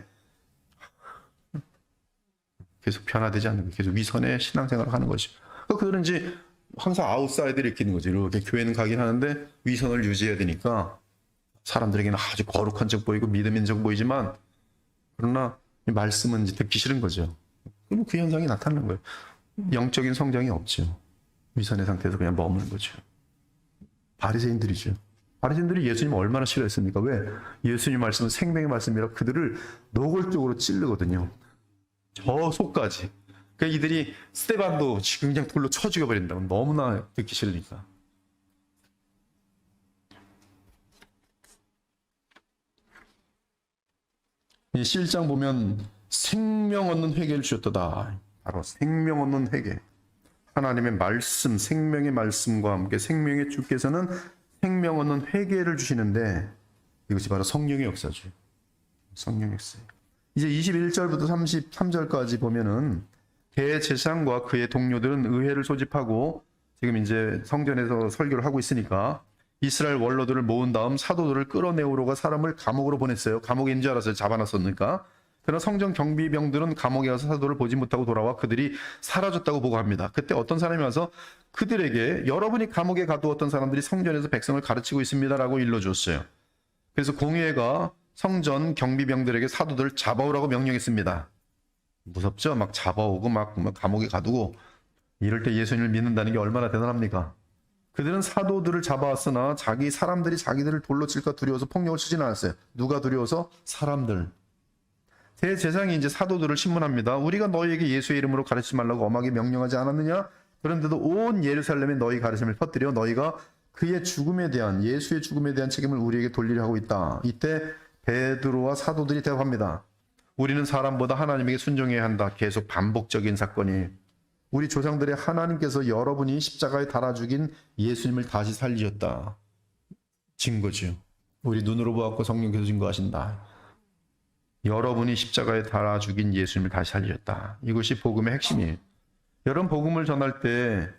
계속 변화되지 않는 거예요. 계속 위선의 신앙생활을 하는 거죠. 그들은 이제 항상 아웃사이드를 일으키는 거죠. 이렇게 교회는 가긴 하는데 위선을 유지해야 되니까 사람들에게는 아주 거룩한 척 보이고 믿음 있는 척 보이지만 그러나 이 말씀은 이제 듣기 싫은 거죠. 그럼 그 현상이 나타나는 거예요. 영적인 성장이 없죠. 위선의 상태에서 그냥 머무는 거죠. 바리새인들이죠. 바리새인들이 예수님을 얼마나 싫어했습니까? 왜? 예수님 말씀은 생명의 말씀이라 그들을 노골적으로 찌르거든요. 저 속까지. 그러니까 이들이 스데반도 지금 그냥 돌로 쳐 죽여버린다고 너무나 듣기 싫으니까. 이 7장 보면 생명 얻는 회개를 주셨도다. 바로 생명 얻는 회개. 하나님의 말씀, 생명의 말씀과 함께 생명의 주께서는 생명 얻는 회개를 주시는데 이것이 바로 성령의 역사죠. 성령의 역사. 이제 21절부터 33절까지 보면은 대제사장과 그의 동료들은 의회를 소집하고 지금 이제 성전에서 설교를 하고 있으니까 이스라엘 원로들을 모은 다음 사도들을 끌어내오러가 사람을 감옥으로 보냈어요. 감옥에 있는 줄 알았어요. 잡아놨었으니까. 그러나 성전 경비병들은 감옥에 가서 사도를 보지 못하고 돌아와 그들이 사라졌다고 보고합니다. 그때 어떤 사람이 와서 그들에게 여러분이 감옥에 가두었던 사람들이 성전에서 백성을 가르치고 있습니다라고 일러주었어요. 그래서 공회가 성전 경비병들에게 사도들을 잡아오라고 명령했습니다. 무섭죠? 막 잡아오고 막 감옥에 가두고 이럴 때 예수님을 믿는다는 게 얼마나 대단합니까? 그들은 사도들을 잡아왔으나 자기 사람들이 자기들을 돌로 칠까 두려워서 폭력을 쓰지는 않았어요. 누가 두려워서? 사람들. 대제사장이 이제 사도들을 신문합니다. 우리가 너희에게 예수의 이름으로 가르치지 말라고 엄하게 명령하지 않았느냐? 그런데도 온 예루살렘에 너희 가르침을 퍼뜨려 너희가 그의 죽음에 대한 예수의 죽음에 대한 책임을 우리에게 돌리려 하고 있다. 이때 베드로와 사도들이 대답합니다. 우리는 사람보다 하나님에게 순종해야 한다. 계속 반복적인 사건이 우리 조상들의 하나님께서 여러분이 십자가에 달아 죽인 예수님을 다시 살리셨다. 증거죠. 우리 눈으로 보았고 성령께서 증거하신다. 여러분이 십자가에 달아 죽인 예수님을 다시 살리셨다. 이것이 복음의 핵심이에요. 여러분 복음을 전할 때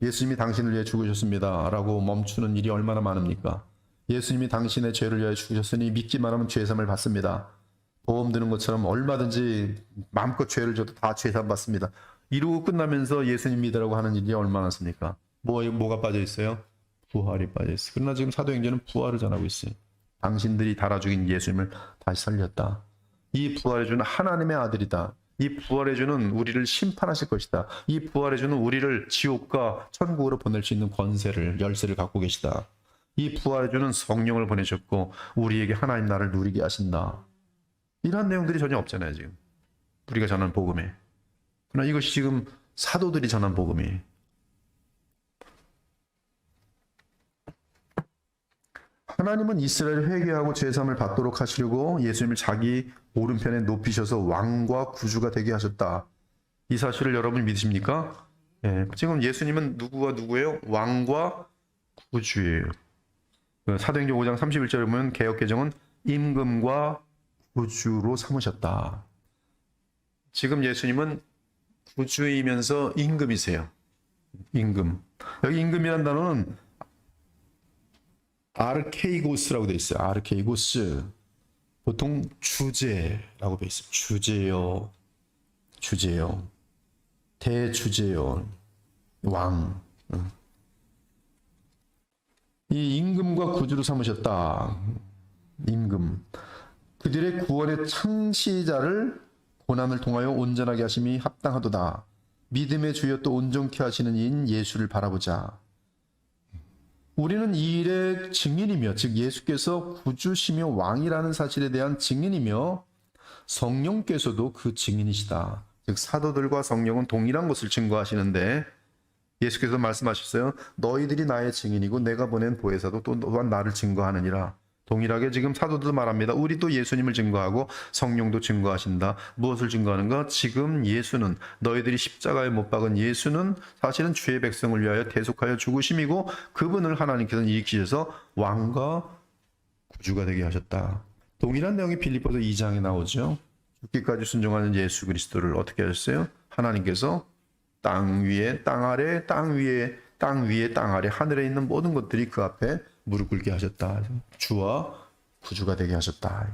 예수님이 당신을 위해 죽으셨습니다 라고 멈추는 일이 얼마나 많습니까? 예수님이 당신의 죄를 위하여 죽으셨으니 믿기만 하면 죄삼을 받습니다. 보험 드는 것처럼 얼마든지 마음껏 죄를 져도 다 죄삼 받습니다. 이루고 끝나면서 예수님 믿으라고 하는 일이 얼마나 많습니까? 뭐가 빠져 있어요? 부활이 빠져 있어요. 그러나 지금 사도행전은 부활을 전하고 있어요. 당신들이 달아 죽인 예수님을 다시 살렸다. 이 부활해주는 하나님의 아들이다. 이 부활해주는 우리를 심판하실 것이다. 이 부활해주는 우리를 지옥과 천국으로 보낼 수 있는 권세를 열쇠를 갖고 계시다. 이 부활해주는 성령을 보내셨고 우리에게 하나님 나라를 누리게 하신다. 이런 내용들이 전혀 없잖아요. 지금 우리가 전하는 복음에. 그러나 이것이 지금 사도들이 전한 복음이에요. 하나님은 이스라엘을 회개하고 죄사함을 받도록 하시려고 예수님을 자기 오른편에 높이셔서 왕과 구주가 되게 하셨다. 이 사실을 여러분 믿으십니까? 예, 지금 예수님은 누구와 누구예요? 왕과 구주예요. 사도행전 5장 31절에 보면 개역개정은 임금과 구주로 삼으셨다. 지금 예수님은 구주이면서 임금이세요. 임금. 여기 임금이라는 단어는 아르케이고스라고 되어 있어요. 아르케이고스. 보통 주제라고 되어 있어요. 주제요. 주제요. 대주제요. 왕. 이 임금과 구주로 삼으셨다. 임금. 그들의 구원의 창시자를 고난을 통하여 온전하게 하심이 합당하도다. 믿음의 주여 또 온전케 하시는 이인 예수를 바라보자. 우리는 이 일의 증인이며 즉 예수께서 구주시며 왕이라는 사실에 대한 증인이며 성령께서도 그 증인이시다. 즉 사도들과 성령은 동일한 것을 증거하시는데 예수께서 말씀하셨어요. 너희들이 나의 증인이고 내가 보낸 보혜사도 또한 나를 증거하느니라. 동일하게 지금 사도도 말합니다. 우리도 예수님을 증거하고 성령도 증거하신다. 무엇을 증거하는가? 지금 예수는 너희들이 십자가에 못 박은 예수는 사실은 주의 백성을 위하여 대속하여 죽으심이고 그분을 하나님께서는 일으키셔서 왕과 구주가 되게 하셨다. 동일한 내용이 빌립보서 2장에 나오죠. 죽기까지 순종하는 예수 그리스도를 어떻게 하셨어요? 하나님께서 땅 위에 땅 아래 땅 위에 땅 위에 땅 아래 하늘에 있는 모든 것들이 그 앞에 무릎 꿇게 하셨다. 주와 구주가 되게 하셨다.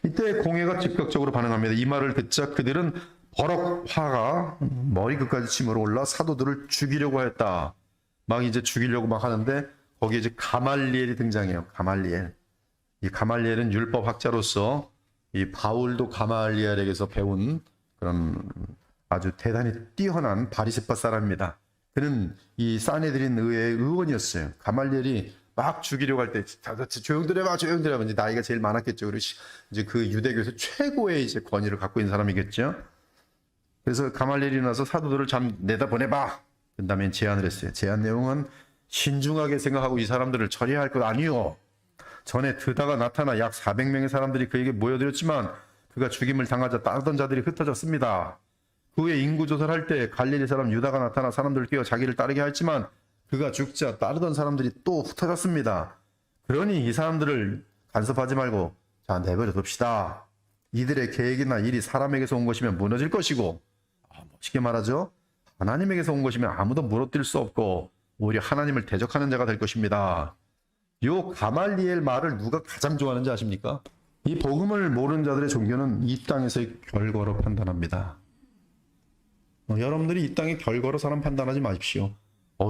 이때 공회가 즉각적으로 반응합니다. 이 말을 듣자 그들은 버럭 화가 머리끝까지 치밀어 올라 사도들을 죽이려고 했다. 막 이제 죽이려고 막 하는데 거기에 이제 가말리엘이 등장해요. 가말리엘. 이 가말리엘은 율법 학자로서 이 바울도 가말리엘에게서 배운 그런 아주 대단히 뛰어난 바리새파 사람입니다. 그는 이 사네드린 의회의 의원이었어요. 가말리엘이 막 죽이려고 할 때 조용들 해봐, 조용들 해봐. 이제 나이가 제일 많았겠죠. 그리고 이제 그 유대교에서 최고의 이제 권위를 갖고 있는 사람이겠죠. 그래서 가말리엘이 나서 사도들을 참 내다 보내봐. 그 다음에 제안을 했어요. 제안 내용은 신중하게 생각하고 이 사람들을 처리할 것 아니요. 전에 드다가 나타나 약 400명의 사람들이 그에게 모여들었지만 그가 죽임을 당하자 따르던 자들이 흩어졌습니다. 그 후에 인구조사를 할 때 갈릴리 사람 유다가 나타나 사람들을 뛰어 자기를 따르게 했지만 그가 죽자 따르던 사람들이 또 흩어졌습니다. 그러니 이 사람들을 간섭하지 말고 자 내버려 둡시다. 이들의 계획이나 일이 사람에게서 온 것이면 무너질 것이고 쉽게 말하죠. 하나님에게서 온 것이면 아무도 무너뜨릴 수 없고 오히려 하나님을 대적하는 자가 될 것입니다. 요 가말리엘 말을 누가 가장 좋아하는지 아십니까? 이 복음을 모르는 자들의 종교는 이 땅에서의 결과로 판단합니다. 여러분들이 이 땅의 결과로 사람 판단하지 마십시오.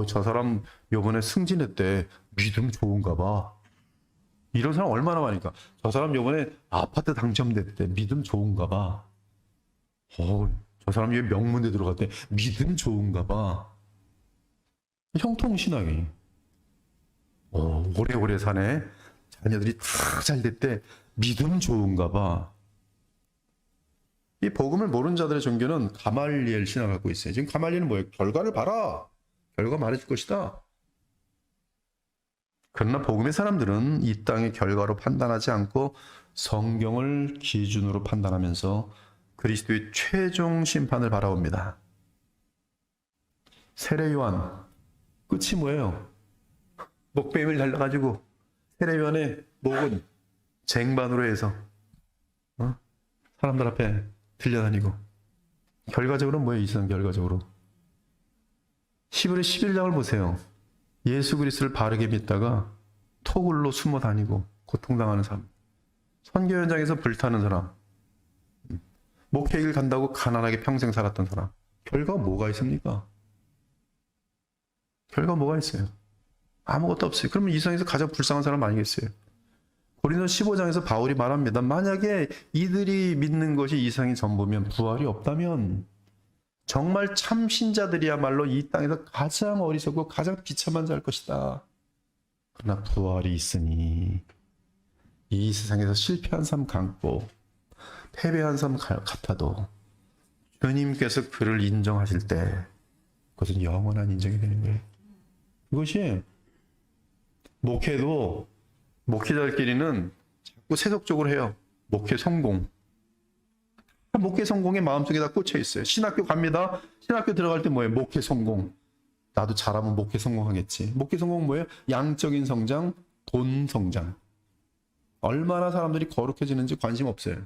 저 사람 요번에 승진했대. 믿음 좋은가 봐. 이런 사람 얼마나 많으니까. 저 사람 요번에 아파트 당첨됐대. 믿음 좋은가 봐. 저 사람 왜 명문대 들어갔대. 믿음 좋은가 봐. 형통신앙이. 오래오래 사네. 자녀들이 다 잘 됐대. 믿음 좋은가 봐. 이 복음을 모르는 자들의 종교는 가말리엘 신앙을 갖고 있어요. 지금 가말리엘은 뭐예요? 결과를 봐라. 결과 말해줄 것이다. 그러나 복음의 사람들은 이 땅의 결과로 판단하지 않고 성경을 기준으로 판단하면서 그리스도의 최종 심판을 바라옵니다. 세례 요한 끝이 뭐예요? 목뱀을 달라가지고 세례 요한의 목은 쟁반으로 해서 사람들 앞에 들려다니고 결과적으로 뭐예요? 이 세상 결과적으로 히브리 11장을 보세요. 예수 그리스도를 바르게 믿다가 토굴로 숨어 다니고 고통당하는 사람, 선교 현장에서 불타는 사람, 목회길 간다고 가난하게 평생 살았던 사람. 결과가 뭐가 있습니까? 결과 뭐가 있어요? 아무것도 없어요. 그러면 이 세상에서 가장 불쌍한 사람 아니겠어요? 고린도 15장에서 바울이 말합니다. 만약에 이들이 믿는 것이 이 세상의 전부면 부활이 없다면 정말 참 신자들이야말로 이 땅에서 가장 어리석고 가장 비참한 자일 것이다. 그러나 부활이 있으니 이 세상에서 실패한 삶 같고 패배한 삶 같아도 주님께서 그를 인정하실 때 그것은 영원한 인정이 되는 거예요. 이것이 목회도 목회자들끼리는 자꾸 세속적으로 해요. 목회 성공. 목회 성공의 마음속에 다 꽂혀 있어요. 신학교 갑니다. 신학교 들어갈 때 뭐예요? 목회 성공. 나도 잘하면 목회 성공하겠지. 목회 성공은 뭐예요? 양적인 성장, 돈 성장. 얼마나 사람들이 거룩해지는지 관심 없어요.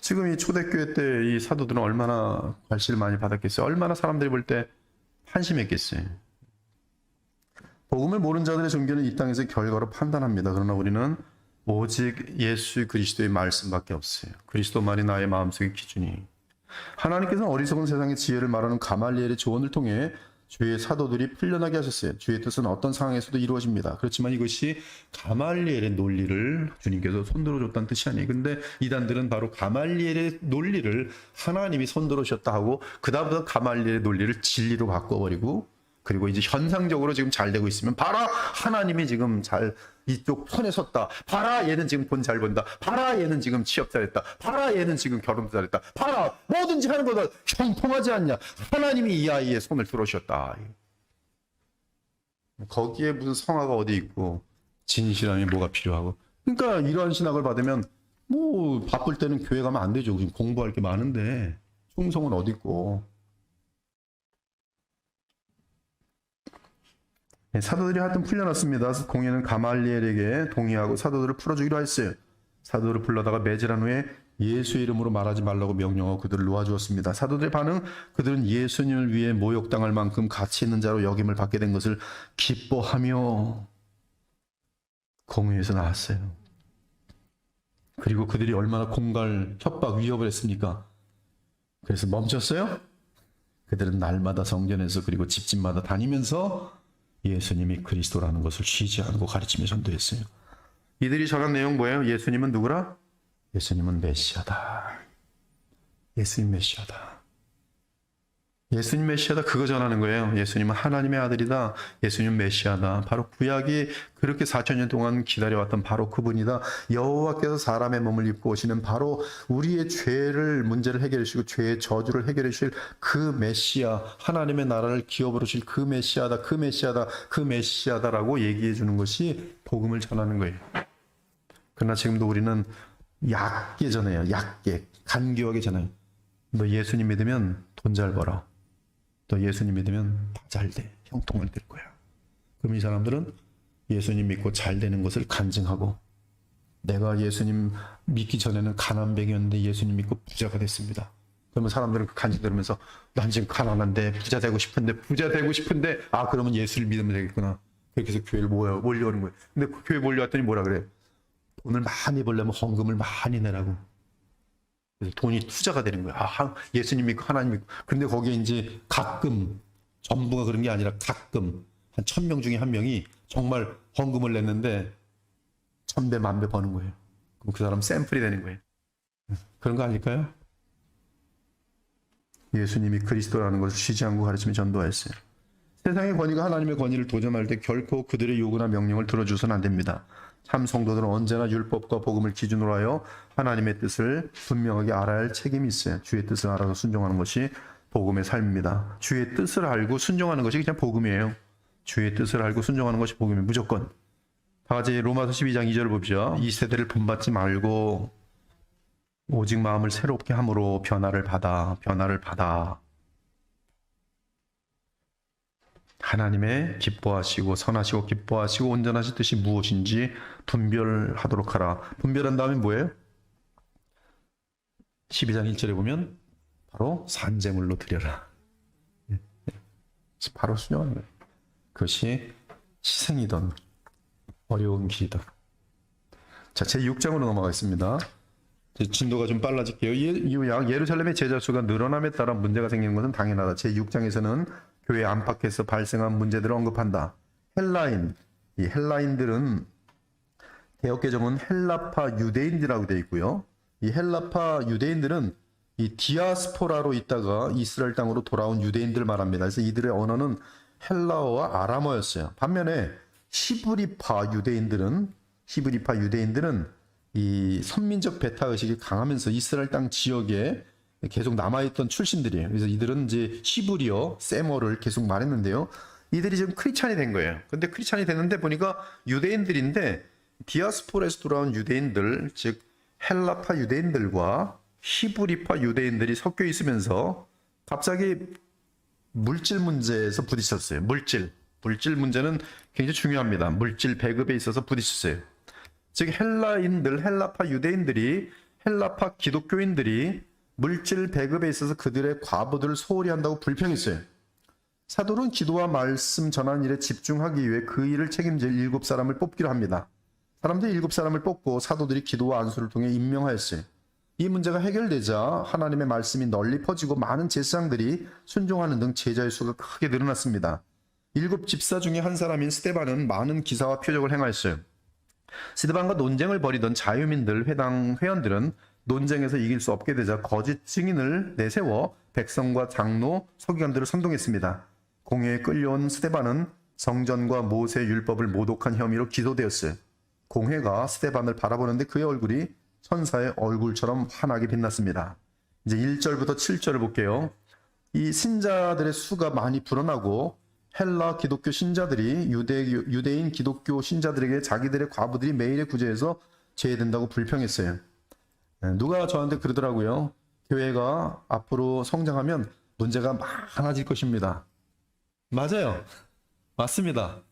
지금 이 초대교회 때 이 사도들은 얼마나 관심을 많이 받았겠어요. 얼마나 사람들이 볼 때 한심했겠어요. 복음을 모르는 자들의 종교는 이 땅에서 결과로 판단합니다. 그러나 우리는 오직 예수 그리스도의 말씀밖에 없어요. 그리스도만이 나의 마음속의 기준이. 하나님께서는 어리석은 세상의 지혜를 말하는 가말리엘의 조언을 통해 주의 사도들이 풀려나게 하셨어요. 주의 뜻은 어떤 상황에서도 이루어집니다. 그렇지만 이것이 가말리엘의 논리를 주님께서 손들어 줬다는 뜻이 아니에요. 근데 이단들은 바로 가말리엘의 논리를 하나님이 손들어 주셨다 하고 그다음부터 가말리엘의 논리를 진리로 바꿔버리고 그리고 이제 현상적으로 지금 잘 되고 있으면 봐라 하나님이 지금 잘 이쪽 편에 섰다. 봐라 얘는 지금 돈 잘 번다. 봐라 얘는 지금 취업 잘했다. 봐라 얘는 지금 결혼도 잘했다. 봐라 뭐든지 하는 거다 형통하지 않냐. 하나님이 이 아이의 손을 들어주셨다. 거기에 무슨 성화가 어디 있고 진실함이 뭐가 필요하고. 그러니까 이러한 신학을 받으면 뭐 바쁠 때는 교회 가면 안 되죠. 지금 공부할 게 많은데 충성은 어디 있고. 사도들이 하여튼 풀려났습니다. 공예는 가말리엘에게 동의하고 사도들을 풀어주기로 했어요. 사도들을 불러다가 매질한 후에 예수의 이름으로 말하지 말라고 명령하고 그들을 놓아주었습니다. 사도들의 반응, 그들은 예수님을 위해 모욕당할 만큼 가치 있는 자로 여김을 받게 된 것을 기뻐하며 공회에서 나왔어요. 그리고 그들이 얼마나 공갈, 협박, 위협을 했습니까? 그래서 멈췄어요? 그들은 날마다 성전에서 그리고 집집마다 다니면서 예수님이 그리스도라는 것을 쉬지 않고 가르치며 전도했어요. 이들이 전한 내용 뭐예요? 예수님은 누구라? 예수님은 메시아다. 예수님 메시아다. 예수님 메시아다, 그거 전하는 거예요. 예수님은 하나님의 아들이다. 예수님 메시아다. 바로 구약이 그렇게 4,000년 동안 기다려왔던 바로 그분이다. 여호와께서 사람의 몸을 입고 오시는 바로 우리의 죄를 문제를 해결해 주시고 죄의 저주를 해결해 주실 그 메시아, 하나님의 나라를 기업으로 주실 그 메시아다. 그 메시아다. 그 메시아다라고 얘기해 주는 것이 복음을 전하는 거예요. 그러나 지금도 우리는 얕게 전해요. 얕게, 간교하게 전해요. 너 예수님 믿으면 돈 잘 벌어. 또 예수님 믿으면 다 잘 돼. 형통을 될 거야. 그럼 이 사람들은 예수님 믿고 잘 되는 것을 간증하고, 내가 예수님 믿기 전에는 가난뱅이였는데 예수님 믿고 부자가 됐습니다. 그러면 사람들은 그 간증 들으면서 난 지금 가난한데 부자 되고 싶은데 아, 그러면 예수를 믿으면 되겠구나. 그렇게 해서 교회를 몰려오는 거예요. 근데 그 교회 몰려왔더니 뭐라 그래? 돈을 많이 벌려면 헌금을 많이 내라고. 그래서 돈이 투자가 되는 거야. 아, 예수님 믿고 하나님 믿고. 근데 거기에 이제 가끔, 전부가 그런 게 아니라 가끔 한 1,000명 중에 한 명이 정말 헌금을 냈는데 1,000배, 10,000배 버는 거예요. 그럼 그 사람 샘플이 되는 거예요. 그런 거 아닐까요? 예수님이 그리스도라는 것을 쉬지 않고 가르치며 전도하였어요. 세상의 권위가 하나님의 권위를 도전할 때 결코 그들의 요구나 명령을 들어주서는 안 됩니다. 참 성도들은 언제나 율법과 복음을 기준으로 하여 하나님의 뜻을 분명하게 알아야 할 책임이 있어요. 주의 뜻을 알아서 순종하는 것이 복음의 삶입니다. 주의 뜻을 알고 순종하는 것이 그냥 복음이에요. 주의 뜻을 알고 순종하는 것이 복음이에요. 무조건. 다 같이 로마서 12장 2절을 봅시다. 이 세대를 본받지 말고 오직 마음을 새롭게 함으로 변화를 받아. 하나님의 기뻐하시고 선하시고 기뻐하시고 온전하신 뜻이 무엇인지 분별하도록 하라. 분별한 다음에 뭐예요? 12장 1절에 보면 바로 산제물로 드려라. 바로 순종하는 거예요. 그것이 희생이든 어려운 길이든. 자, 제6장으로 넘어가겠습니다. 진도가 좀 빨라질게요. 예루살렘의 제자 수가 늘어남에 따라 문제가 생기는 것은 당연하다. 제6장에서는 교회 안팎에서 발생한 문제들을 언급한다. 이 헬라인들은 개역개정은 헬라파 유대인이라고 되어 있고요. 이 헬라파 유대인들은 이 디아스포라로 있다가 이스라엘 땅으로 돌아온 유대인들 말합니다. 그래서 이들의 언어는 헬라어와 아람어였어요. 반면에 히브리파 유대인들은 이 선민적 배타 의식이 강하면서 이스라엘 땅 지역에 계속 남아있던 출신들이에요. 그래서 이들은 이제 히브리어, 세머를 계속 말했는데요. 이들이 지금 크리스찬이 된 거예요. 근데 크리스찬이 됐는데 보니까 유대인들인데 디아스포라에서 돌아온 유대인들, 즉 헬라파 유대인들과 히브리파 유대인들이 섞여 있으면서 갑자기 물질 문제에서 부딪혔어요. 물질 문제는 굉장히 중요합니다. 물질 배급에 있어서 부딪혔어요. 즉 헬라파 유대인들이, 헬라파 기독교인들이 물질 배급에 있어서 그들의 과부들을 소홀히 한다고 불평했어요. 사도는 기도와 말씀 전하는 일에 집중하기 위해 그 일을 책임질 7사람을 뽑기로 합니다. 사람들이 7사람을 뽑고 사도들이 기도와 안수를 통해 임명하였어요. 이 문제가 해결되자 하나님의 말씀이 널리 퍼지고 많은 제사장들이 순종하는 등 제자의 수가 크게 늘어났습니다. 7 집사 중에 한 사람인 스데반은 많은 기사와 표적을 행하였어요. 스데반과 논쟁을 벌이던 자유민들 회원들은 논쟁에서 이길 수 없게 되자 거짓 증인을 내세워 백성과 장로, 서기관들을 선동했습니다. 공회에 끌려온 스데반은 성전과 모세 율법을 모독한 혐의로 기소되었어요. 공회가 스데반을 바라보는데 그의 얼굴이 천사의 얼굴처럼 환하게 빛났습니다. 이제 1절부터 7절을 볼게요. 이 신자들의 수가 많이 불어나고 헬라 기독교 신자들이 유대인 기독교 신자들에게 자기들의 과부들이 매일의 구제에서 제외된다고 불평했어요. 누가 저한테 그러더라고요. 교회가 앞으로 성장하면 문제가 많아질 것입니다. 맞아요. 맞습니다.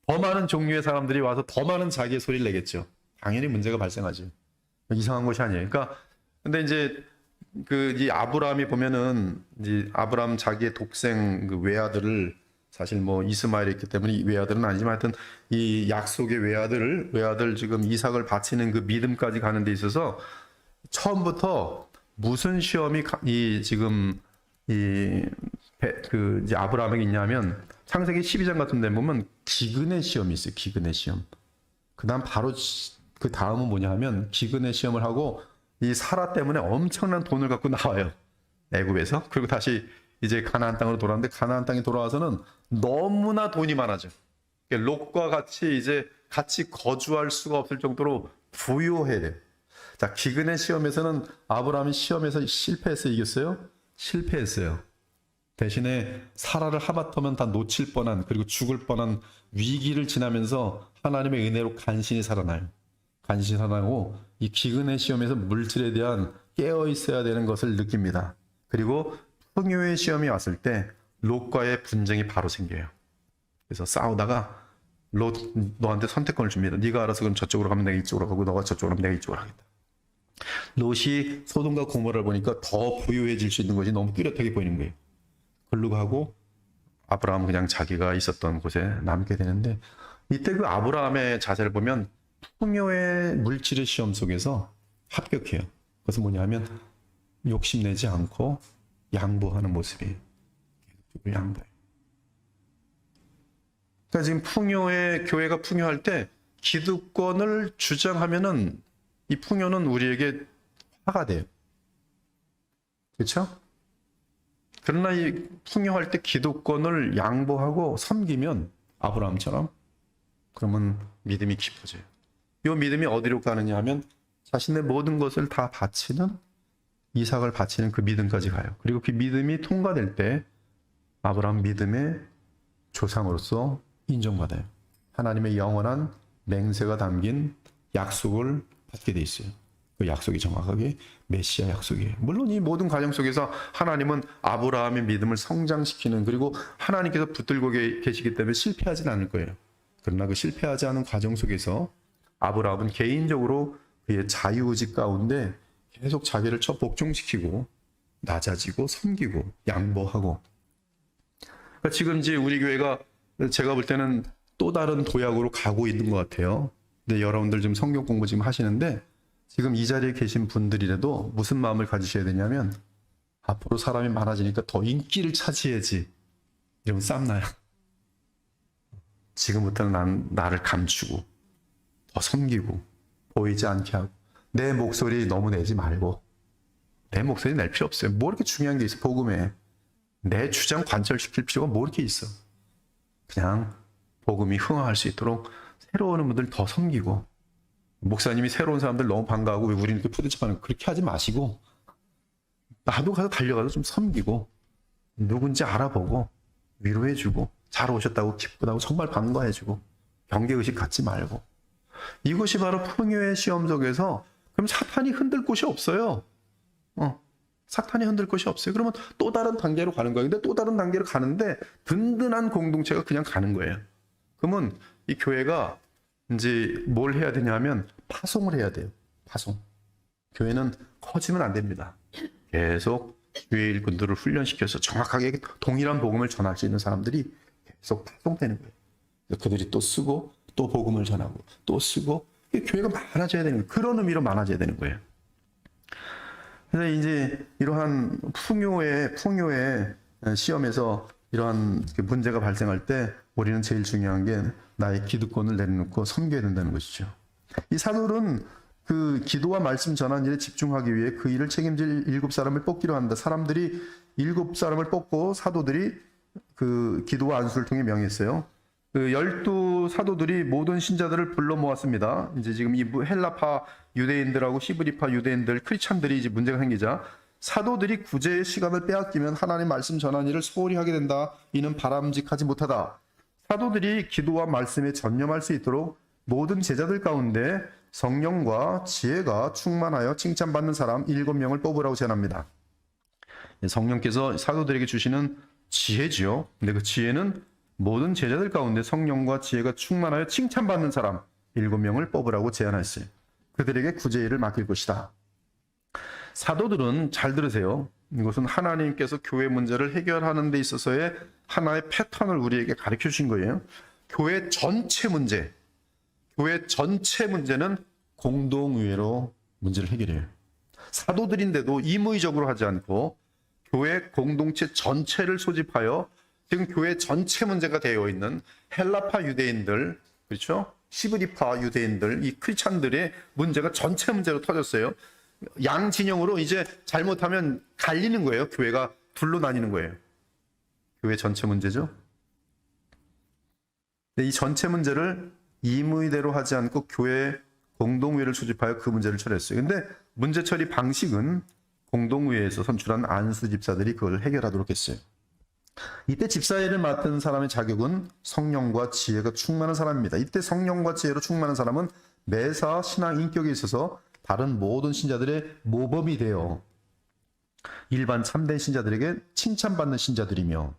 더 많은 종류의 사람들이 와서 더 많은 자기의 소리를 내겠죠. 당연히 문제가 발생하죠. 이상한 것이 아니에요. 그러니까 근데 이제 이 아브라함이 보면은 이제 아브라함 자기의 독생 그 외아들을 사실 뭐 이스마엘이 있기 때문에 이 외아들은 아니지만 하여튼 이 약속의 외아들 지금 이삭을 바치는 그 믿음까지 가는 데 있어서 처음부터 무슨 시험이 지금 이제 아브라함에게 있냐면 창세기 12장 같은 데 보면 기근의 시험이 있어요. 기근의 시험. 그다음 바로 그 다음은 뭐냐 하면 기근의 시험을 하고 이 사라 때문에 엄청난 돈을 갖고 나와요. 애굽에서. 그리고 다시 이제 가나안 땅으로 돌아왔는데 가나안 땅에 돌아와서는 너무나 돈이 많아져. 롯과 같이 이제 같이 거주할 수가 없을 정도로 부유해야 돼요. 자, 기근의 시험에서는 아브라함이 시험에서 실패했어요, 이겼어요? 실패했어요. 대신에 사라를 하마터면 다 놓칠 뻔한 그리고 죽을 뻔한 위기를 지나면서 하나님의 은혜로 간신히 살아나요. 간신히 살아나고 이 기근의 시험에서 물질에 대한 깨어 있어야 되는 것을 느낍니다. 그리고 풍요의 시험이 왔을 때 롯과의 분쟁이 바로 생겨요. 그래서 싸우다가 롯 너한테 선택권을 줍니다. 네가 알아서 그럼 저쪽으로 가면 내가 이쪽으로 가고 너가 저쪽으로 가면 내가 이쪽으로 하겠다. 롯이 소돔과 고모라를 보니까 더 부유해질 수 있는 것이 너무 뚜렷하게 보이는 거예요. 글로 가고 아브라함은 그냥 자기가 있었던 곳에 남게 되는데 이때 그 아브라함의 자세를 보면 풍요의 물질의 시험 속에서 합격해요. 그것은 뭐냐 하면 욕심내지 않고 양보하는 모습이에요. 양보해요. 그러니까 지금 풍요의 교회가 풍요할 때 기득권을 주장하면은 이 풍요는 우리에게 화가 돼요. 그렇죠? 그러나 이 풍요할 때 기득권을 양보하고 섬기면 아브라함처럼 그러면 믿음이 깊어져요. 이 믿음이 어디로 가느냐 하면 자신의 모든 것을 다 바치는 이삭을 바치는 그 믿음까지 가요. 그리고 그 믿음이 통과될 때 아브라함 믿음의 조상으로서 인정받아요. 하나님의 영원한 맹세가 담긴 약속을 받게 돼 있어요. 그 약속이 정확하게 메시아 약속이에요. 물론 이 모든 과정 속에서 하나님은 아브라함의 믿음을 성장시키는 그리고 하나님께서 붙들고 계시기 때문에 실패하진 않을 거예요. 그러나 그 실패하지 않은 과정 속에서 아브라함은 개인적으로 그의 자유의지 가운데 계속 자기를 복종시키고 낮아지고 섬기고 양보하고 그러니까 지금 이제 우리 교회가 제가 볼 때는 또 다른 도약으로 가고 있는 것 같아요. 근데 여러분들 지금 성경 공부 지금 하시는데 지금 이 자리에 계신 분들이라도 무슨 마음을 가지셔야 되냐면 앞으로 사람이 많아지니까 더 인기를 차지해야지 이러면 쌈나요. 지금부터는 나를 감추고 더 섬기고 보이지 않게 하고 내 목소리 너무 내지 말고 내 목소리 낼 필요 없어요. 뭐 이렇게 중요한 게 있어 복음에 내 주장 관철시킬 필요가 뭐 이렇게 있어. 그냥 복음이 흥황할 수 있도록 새로운 분들 더 섬기고 목사님이 새로운 사람들 너무 반가워하고 왜 우리는 이렇게 푸드쳐하는 그렇게 하지 마시고 나도 가서 달려가서 좀 섬기고 누군지 알아보고 위로해주고 잘 오셨다고 기쁘다고 정말 반가워해주고 경계의식 갖지 말고 이것이 바로 풍요의 시험 속에서 그럼 사탄이 흔들 곳이 없어요. 사탄이 흔들 곳이 없어요. 그러면 또 다른 단계로 가는 거예요. 근데 또 다른 단계로 가는데 든든한 공동체가 그냥 가는 거예요. 그러면 이 교회가 이제 뭘 해야 되냐면 파송을 해야 돼요. 파송. 교회는 커지면 안 됩니다. 계속 주의 일꾼들을 훈련시켜서 정확하게 동일한 복음을 전할 수 있는 사람들이 계속 파송되는 거예요. 그들이 또 쓰고 또 복음을 전하고 또 쓰고 교회가 많아져야 되는 거예요. 그런 의미로 많아져야 되는 거예요. 그래서 이제 이러한 풍요의 시험에서 이러한 문제가 발생할 때 우리는 제일 중요한 게 나의 기득권을 내려놓고 섬겨야 된다는 것이죠. 이 사도는 그 기도와 말씀 전한 일에 집중하기 위해 그 일을 책임질 7사람을 뽑기로 한다. 사람들이 7사람을 뽑고 사도들이 그 기도와 안수를 통해 명했어요. 그 12사도들이 모든 신자들을 불러 모았습니다. 이제 지금 이 헬라파 유대인들하고 히브리파 유대인들, 크리스찬들이 이제 문제가 생기자 사도들이 구제의 시간을 빼앗기면 하나님 말씀 전한 일을 소홀히 하게 된다. 이는 바람직하지 못하다. 사도들이 기도와 말씀에 전념할 수 있도록 모든 제자들 가운데 성령과 지혜가 충만하여 칭찬받는 사람 7명을 뽑으라고 제안합니다. 성령께서 사도들에게 주시는 지혜지요. 근데 그 지혜는 모든 제자들 가운데 성령과 지혜가 충만하여 칭찬받는 사람 7명을 뽑으라고 제안했어요. 그들에게 구제일을 맡길 것이다. 사도들은 잘 들으세요. 이것은 하나님께서 교회 문제를 해결하는 데 있어서의 하나의 패턴을 우리에게 가르쳐 주신 거예요. 교회 전체 문제는 공동의회로 문제를 해결해요. 사도들인데도 임의적으로 하지 않고 교회 공동체 전체를 소집하여 지금 교회 전체 문제가 되어 있는 헬라파 유대인들, 그렇죠? 시브리파 유대인들, 이 크리스찬들의 문제가 전체 문제로 터졌어요. 양 진영으로 이제 잘못하면 갈리는 거예요. 교회가 둘로 나뉘는 거예요. 교회 전체 문제죠. 이 전체 문제를 임의대로 하지 않고 교회 공동의회를 소집하여 그 문제를 처리했어요. 근데 문제 처리 방식은 공동의회에서 선출한 안수 집사들이 그걸 해결하도록 했어요. 이때 집사일을 맡은 사람의 자격은 성령과 지혜가 충만한 사람입니다. 이때 성령과 지혜로 충만한 사람은 매사 신앙 인격에 있어서 다른 모든 신자들의 모범이 되어 일반 참된 신자들에게 칭찬받는 신자들이며,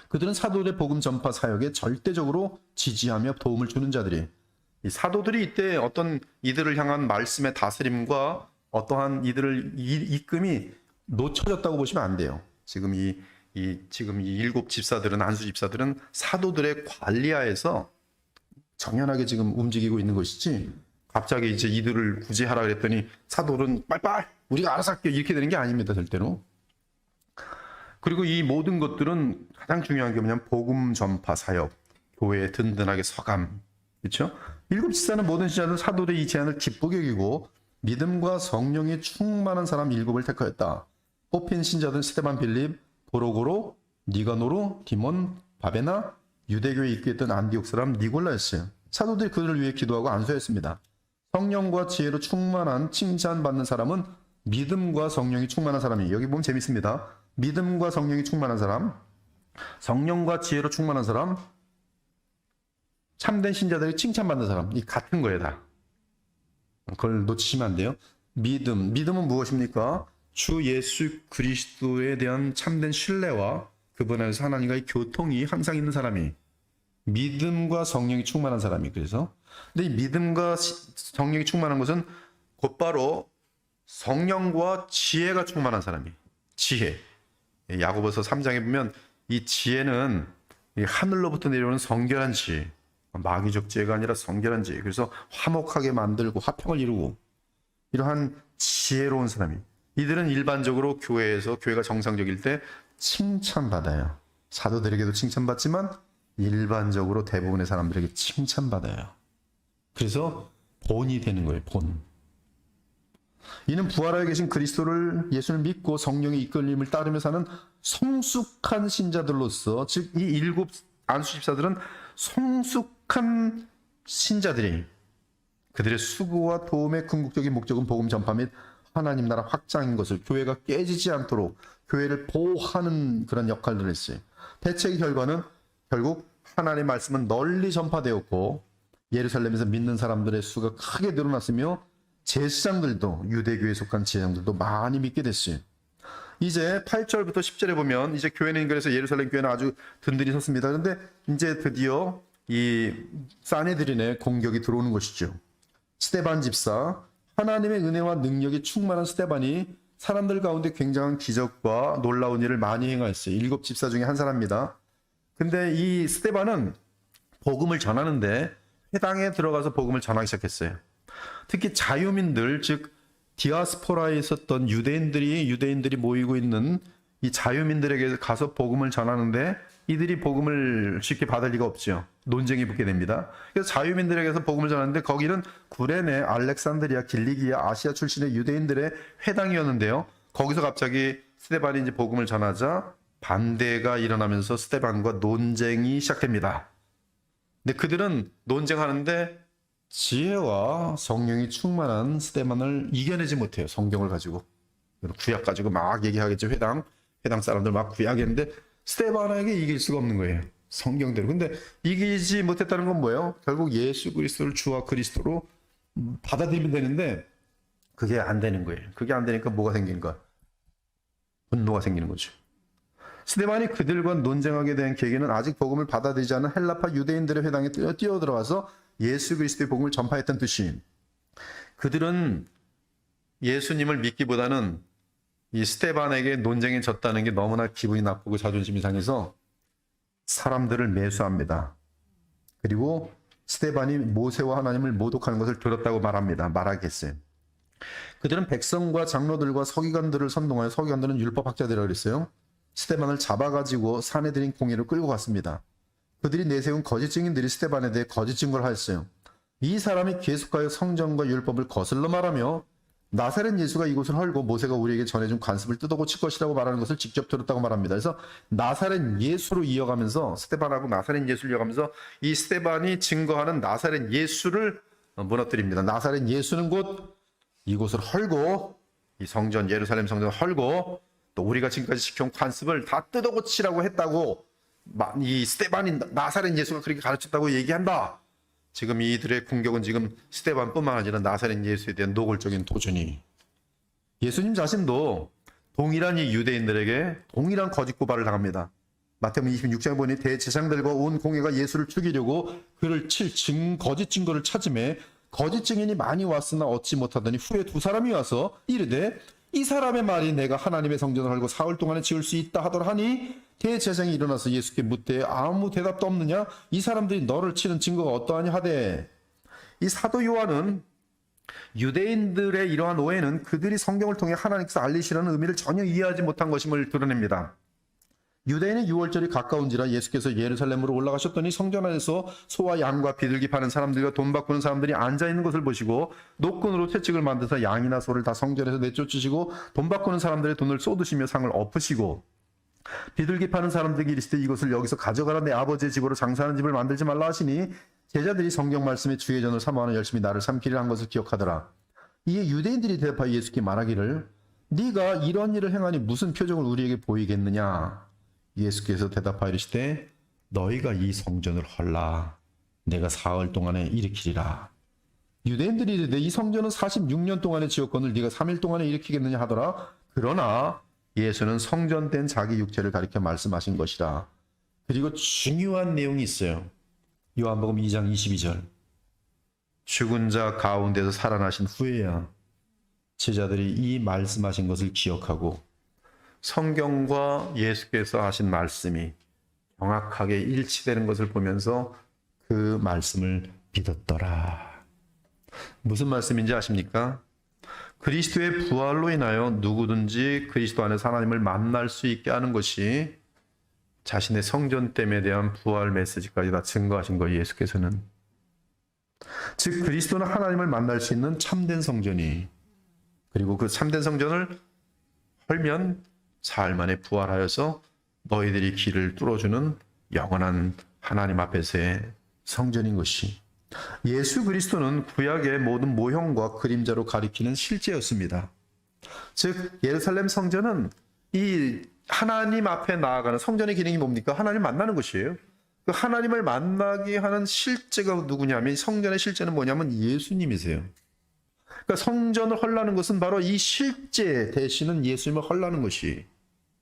그들은 사도들의 복음 전파 사역에 절대적으로 지지하며 도움을 주는 자들이, 이 사도들이 이때 어떤 이들을 향한 말씀의 다스림과 어떠한 이들을 이끔이 놓쳐졌다고 보시면 안 돼요. 지금 이 일곱 집사들은, 안수 집사들은 사도들의 관리하에서 정연하게 지금 움직이고 있는 것이지, 갑자기 이제 이들을 구제하라 그랬더니 사도는 빨빨 우리가 알아서 할게요 이렇게 되는 게 아닙니다, 절대로. 그리고 이 모든 것들은 가장 중요한 게 뭐냐면 복음 전파 사역, 교회에 든든하게 서감, 그렇죠? 일곱 집사는 모든 신자들 사도들의 이 제안을 기쁘게 여기고 믿음과 성령이 충만한 사람 일곱을 택하였다. 뽑힌 신자들은 스데반, 빌립, 보로고로, 니가노로, 디몬, 바베나, 유대교에 입교했던 안디옥 사람 니골라였어요. 사도들이 그들을 위해 기도하고 안수했습니다. 성령과 지혜로 충만한 칭찬받는 사람은 믿음과 성령이 충만한 사람이, 여기 보면 재밌습니다. 믿음과 성령이 충만한 사람, 성령과 지혜로 충만한 사람, 참된 신자들이 칭찬받는 사람, 이 같은 거예요 다. 그걸 놓치시면 안 돼요. 믿음은 무엇입니까? 주 예수 그리스도에 대한 참된 신뢰와 그분 안에서 하나님과의 교통이 항상 있는 사람이 믿음과 성령이 충만한 사람이. 그래서 근데 이 믿음과 성령이 충만한 것은 곧바로 성령과 지혜가 충만한 사람이. 지혜. 야고보서 3장에 보면 이 지혜는 하늘로부터 내려오는 성결한 지혜, 마귀적 지혜가 아니라 성결한 지혜. 그래서 화목하게 만들고 화평을 이루고 이러한 지혜로운 사람이. 이들은 일반적으로 교회에서, 교회가 정상적일 때 칭찬받아요. 사도들에게도 칭찬받지만 일반적으로 대부분의 사람들에게 칭찬받아요. 그래서 본이 되는 거예요, 본. 이는 부활하여 계신 그리스도를, 예수를 믿고 성령의 이끌림을 따르며 사는 성숙한 신자들로서, 즉 이 일곱 안수 집사들은 성숙한 신자들이, 그들의 수고와 도움의 궁극적인 목적은 복음 전파 및 하나님 나라 확장인 것을, 교회가 깨지지 않도록 교회를 보호하는 그런 역할들을 했어요. 대체의 결과는 결국 하나님의 말씀은 널리 전파되었고 예루살렘에서 믿는 사람들의 수가 크게 늘어났으며 제사장들도, 유대교에 속한 제사장들도 많이 믿게 됐어요. 이제 8절부터 10절에 보면 이제 교회는, 그래서 예루살렘 교회는 아주 든든히 섰습니다. 그런데 이제 드디어 이 사네드린의 공격이 들어오는 것이죠. 스데반 집사, 하나님의 은혜와 능력이 충만한 스데반이 사람들 가운데 굉장한 기적과 놀라운 일을 많이 행하였어요. 일곱 집사 중에 한 사람입니다. 근데 이 스데반은 복음을 전하는데 회당에 들어가서 복음을 전하기 시작했어요. 특히 자유민들, 즉 디아스포라에 있었던 유대인들이 모이고 있는 이 자유민들에게 가서 복음을 전하는데 이들이 복음을 쉽게 받을 리가 없죠. 논쟁이 붙게 됩니다. 그래서 자유민들에게서 복음을 전하는데 거기는 구레네, 알렉산드리아, 길리기아, 아시아 출신의 유대인들의 회당이었는데요. 거기서 갑자기 스데반이 이제 복음을 전하자 반대가 일어나면서 스데반과 논쟁이 시작됩니다. 근데 그들은 논쟁하는데 지혜와 성령이 충만한 스데반을 이겨내지 못해요. 성경을 가지고, 구약 가지고 막 얘기하겠죠. 회당 사람들 막 구약했는데 스데반에게 이길 수가 없는 거예요, 성경대로. 근데 이기지 못했다는 건 뭐예요? 결국 예수 그리스도를 주와 그리스도로 받아들이면 되는데 그게 안 되는 거예요. 그게 안 되니까 뭐가 생긴가? 분노가 생기는 거죠. 스데반이 그들과 논쟁하게 된 계기는 아직 복음을 받아들이지 않은 헬라파 유대인들의 회당에 뛰어들어와서 예수 그리스도의 복음을 전파했던 뜻이, 그들은 예수님을 믿기보다는 이 스데반에게 논쟁에 졌다는 게 너무나 기분이 나쁘고 자존심이 상해서 사람들을 매수합니다. 그리고 스데반이 모세와 하나님을 모독하는 것을 들었다고 말하게 했어요. 그들은 백성과 장로들과 서기관들을 선동하여, 서기관들은 율법학자들이라고 그랬어요. 스데반을 잡아가지고 산에 들인 공회로 끌고 갔습니다. 그들이 내세운 거짓 증인들이 스데반에 대해 거짓 증거를 하였어요. 이 사람이 계속하여 성전과 율법을 거슬러 말하며 나사렛 예수가 이곳을 헐고 모세가 우리에게 전해준 관습을 뜯어고칠 것이라고 말하는 것을 직접 들었다고 말합니다. 그래서 나사렛 예수로 이어가면서, 스데반하고 나사렛 예수를 이어가면서 이 스데반이 증거하는 나사렛 예수를 무너뜨립니다. 나사렛 예수는 곧 이곳을 헐고, 이 성전, 예루살렘 성전을 헐고, 또 우리가 지금까지 지켜온 관습을 다 뜯어고치라고 했다고 이 스데반이 나사렛 예수가 그렇게 가르쳤다고 얘기한다. 지금 이들의 공격은 지금 스데반뿐만 아니라 나사렛 예수에 대한 노골적인 도전이. 예수님 자신도 동일한 이 유대인들에게 동일한 거짓 고발을 당합니다. 마태복음 26장에 보니 대제사장들과 온 공회가 예수를 죽이려고 그를 칠 거짓 증거를 찾음에 거짓 증인이 많이 왔으나 얻지 못하더니 후에 두 사람이 와서 이르되 이 사람의 말이 내가 하나님의 성전을 헐고 사흘 동안에 지을 수 있다 하더라 하니 대제사장이 일어나서 예수께 묻되 아무 대답도 없느냐? 이 사람들이 너를 치는 증거가 어떠하냐 하되. 이 사도 요한은 유대인들의 이러한 오해는 그들이 성경을 통해 하나님께서 알리시라는 의미를 전혀 이해하지 못한 것임을 드러냅니다. 유대인의 유월절이 가까운지라 예수께서 예루살렘으로 올라가셨더니 성전 안에서 소와 양과 비둘기 파는 사람들과 돈 바꾸는 사람들이 앉아있는 것을 보시고 노끈으로 채찍을 만드사 양이나 소를 다 성전에서 내쫓으시고 돈 바꾸는 사람들의 돈을 쏟으시며 상을 엎으시고 비둘기 파는 사람들에게 이르시되 이것을 여기서 가져가라. 내 아버지의 집으로 장사하는 집을 만들지 말라 하시니 제자들이 성경 말씀에 주의 전을 사모하는 열심히 나를 삼키리라 한 것을 기억하더라. 이에 유대인들이 대답하여 예수께 말하기를 네가 이런 일을 행하니 무슨 표적을 우리에게 보이겠느냐? 예수께서 대답하여 이르시되 너희가 이 성전을 헐라. 내가 사흘 동안에 일으키리라. 유대인들이 이르되 이 성전은 46년 동안에 지었거늘 네가 3일 동안에 일으키겠느냐 하더라. 그러나 예수는 성전된 자기 육체를 가리켜 말씀하신 것이라. 그리고 중요한 내용이 있어요. 요한복음 2장 22절. 죽은 자 가운데서 살아나신 후에야 제자들이 이 말씀하신 것을 기억하고 성경과 예수께서 하신 말씀이 정확하게 일치되는 것을 보면서 그 말씀을 믿었더라. 무슨 말씀인지 아십니까? 그리스도의 부활로 인하여 누구든지 그리스도 안에서 하나님을 만날 수 있게 하는 것이 자신의 성전됨에 대한 부활 메시지까지 다 증거하신 거예요. 예수께서는. 즉 그리스도는 하나님을 만날 수 있는 참된 성전이, 그리고 그 참된 성전을 헐면 사흘 만에 부활하여서 너희들이 길을 뚫어주는 영원한 하나님 앞에서의 성전인 것이, 예수 그리스도는 구약의 모든 모형과 그림자로 가리키는 실제였습니다. 즉 예루살렘 성전은 이 하나님 앞에 나아가는 성전의 기능이 뭡니까? 하나님 만나는 것이에요. 그 하나님을 만나게 하는 실제가 누구냐면, 성전의 실제는 뭐냐면 예수님이세요. 그러니까 성전을 헐라는 것은 바로 이 실제 대신은 예수님을 헐라는 것이,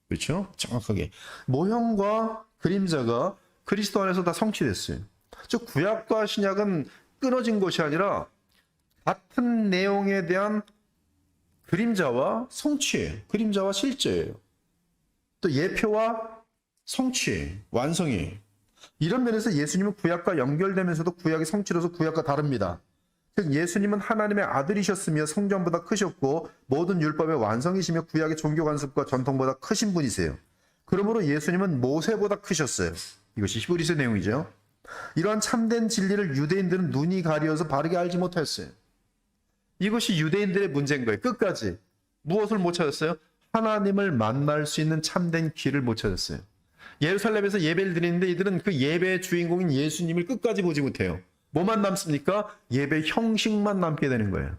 그렇죠? 정확하게 모형과 그림자가 그리스도 안에서 다 성취됐어요. 즉 구약과 신약은 끊어진 것이 아니라 같은 내용에 대한 그림자와 성취예요. 그림자와 실제예요. 또 예표와 성취, 완성이에요. 이런 면에서 예수님은 구약과 연결되면서도 구약의 성취로서 구약과 다릅니다. 즉 예수님은 하나님의 아들이셨으며 성전보다 크셨고 모든 율법의 완성이시며 구약의 종교 관습과 전통보다 크신 분이세요. 그러므로 예수님은 모세보다 크셨어요. 이것이 히브리서 내용이죠. 이러한 참된 진리를 유대인들은 눈이 가려서 바르게 알지 못했어요. 이것이 유대인들의 문제인 거예요. 끝까지 무엇을 못 찾았어요? 하나님을 만날 수 있는 참된 길을 못 찾았어요. 예루살렘에서 예배를 드리는데 이들은 그 예배의 주인공인 예수님을 끝까지 보지 못해요. 뭐만 남습니까? 예배 형식만 남게 되는 거예요.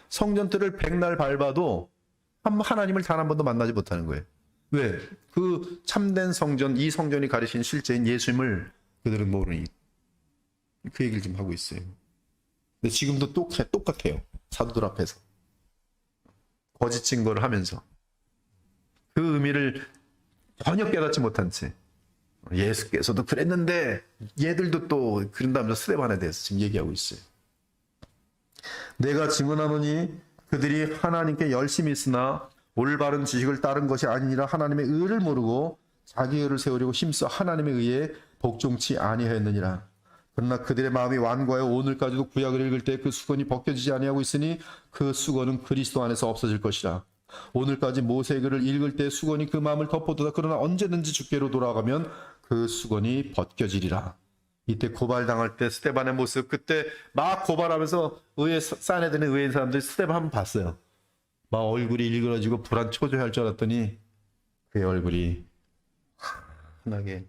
성전들을 백날 밟아도 하나님을 단 한 번도 만나지 못하는 거예요. 왜? 그 참된 성전, 이 성전이 가리신 실제인 예수님을 그들은 모르니. 그 얘기를 좀 하고 있어요. 근데 지금도 똑같아요. 사도들 앞에서 거짓 증거를 하면서 그 의미를 전혀 깨닫지 못한 채, 예수께서도 그랬는데 얘들도 또 그런다면서 스데반에 대해서 지금 얘기하고 있어요. 내가 증언하노니 그들이 하나님께 열심히 있으나 올바른 지식을 따른 것이 아니라 하나님의 의를 모르고 자기 의를 세우려고 힘써 하나님의 의에 복종치 아니하였느니라. 그러나 그들의 마음이 완고하여 오늘까지도 구약을 읽을 때 그 수건이 벗겨지지 아니하고 있으니 그 수건은 그리스도 안에서 없어질 것이라. 오늘까지 모세의 글을 읽을 때 수건이 그 마음을 덮어두다. 그러나 언제든지 주께로 돌아가면 그 수건이 벗겨지리라. 이때 고발당할 때 스데반의 모습, 그때 막 고발하면서 의에 싸내드는 의인 사람들이 스데반 한번 봤어요. 막 얼굴이 일그러지고 불안 초조할 줄 알았더니 그의 얼굴이 환하게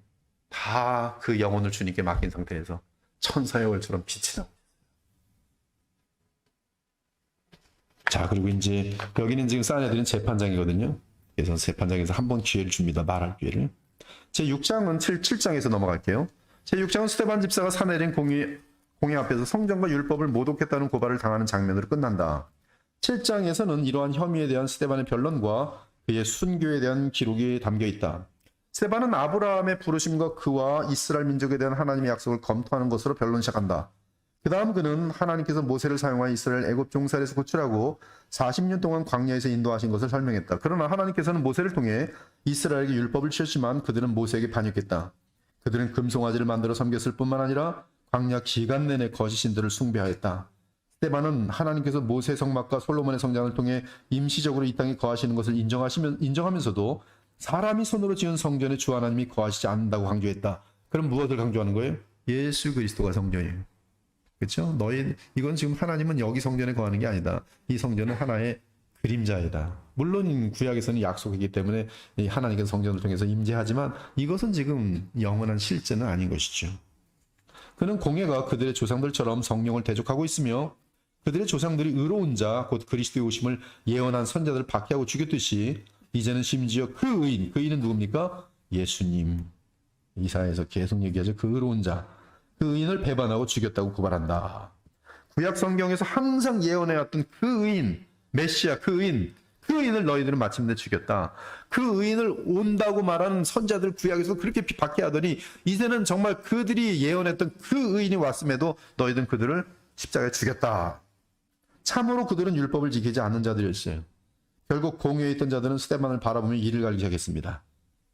다 그 영혼을 주님께 맡긴 상태에서 천사의 얼처럼 빛이 나고. 자, 그리고 이제 여기는 지금 싸내드린 재판장이거든요. 그래서 재판장에서 한 번 기회를 줍니다. 말할 기회를. 제 6장은 7장에서 넘어갈게요. 제 6장은 스데반 집사가 사내린 공회 앞에서 성전과 율법을 모독했다는 고발을 당하는 장면으로 끝난다. 7장에서는 이러한 혐의에 대한 스데반의 변론과 그의 순교에 대한 기록이 담겨 있다. 스데반은 아브라함의 부르심과 그와 이스라엘 민족에 대한 하나님의 약속을 검토하는 것으로 변론 시작한다. 그 다음 그는 하나님께서 모세를 사용하여 이스라엘 애굽 종살에서 구출하고 40년 동안 광야에서 인도하신 것을 설명했다. 그러나 하나님께서는 모세를 통해 이스라엘에게 율법을 주셨지만 그들은 모세에게 반역했다. 그들은 금송아지를 만들어 섬겼을 뿐만 아니라 광야 기간 내내 거짓신들을 숭배하였다. 스데반은 하나님께서 모세의 성막과 솔로몬의 성장을 통해 임시적으로 이 땅에 거하시는 것을 인정하면서도 사람이 손으로 지은 성전에 주 하나님이 거하시지 않는다고 강조했다. 그럼 무엇을 강조하는 거예요? 예수 그리스도가 성전이에요. 그렇죠? 이건 지금 하나님은 여기 성전에 거하는 게 아니다. 이 성전은 하나의 그림자이다. 물론 구약에서는 약속이기 때문에 하나님께서 성전을 통해서 임재하지만 이것은 지금 영원한 실제는 아닌 것이죠. 그는 공회가 그들의 조상들처럼 성령을 대적하고 있으며 그들의 조상들이 의로운 자, 곧 그리스도의 오심을 예언한 선자들을 박해하고 죽였듯이 이제는 심지어 그 의인은 누굽니까? 예수님. 이사야에서 계속 얘기하죠. 그 의로운 자, 그 의인을 배반하고 죽였다고 고발한다. 구약 성경에서 항상 예언해왔던 그 의인, 메시아, 그 의인을 너희들은 마침내 죽였다. 그 의인을 온다고 말하는 선자들 구약에서 그렇게 박해하더니 이제는 정말 그들이 예언했던 그 의인이 왔음에도 너희들은 그들을 십자가에 죽였다. 참으로 그들은 율법을 지키지 않는 자들이었어요. 결국 공회에 있던 자들은 스데반을 바라보며 이를 갈기 시작했습니다.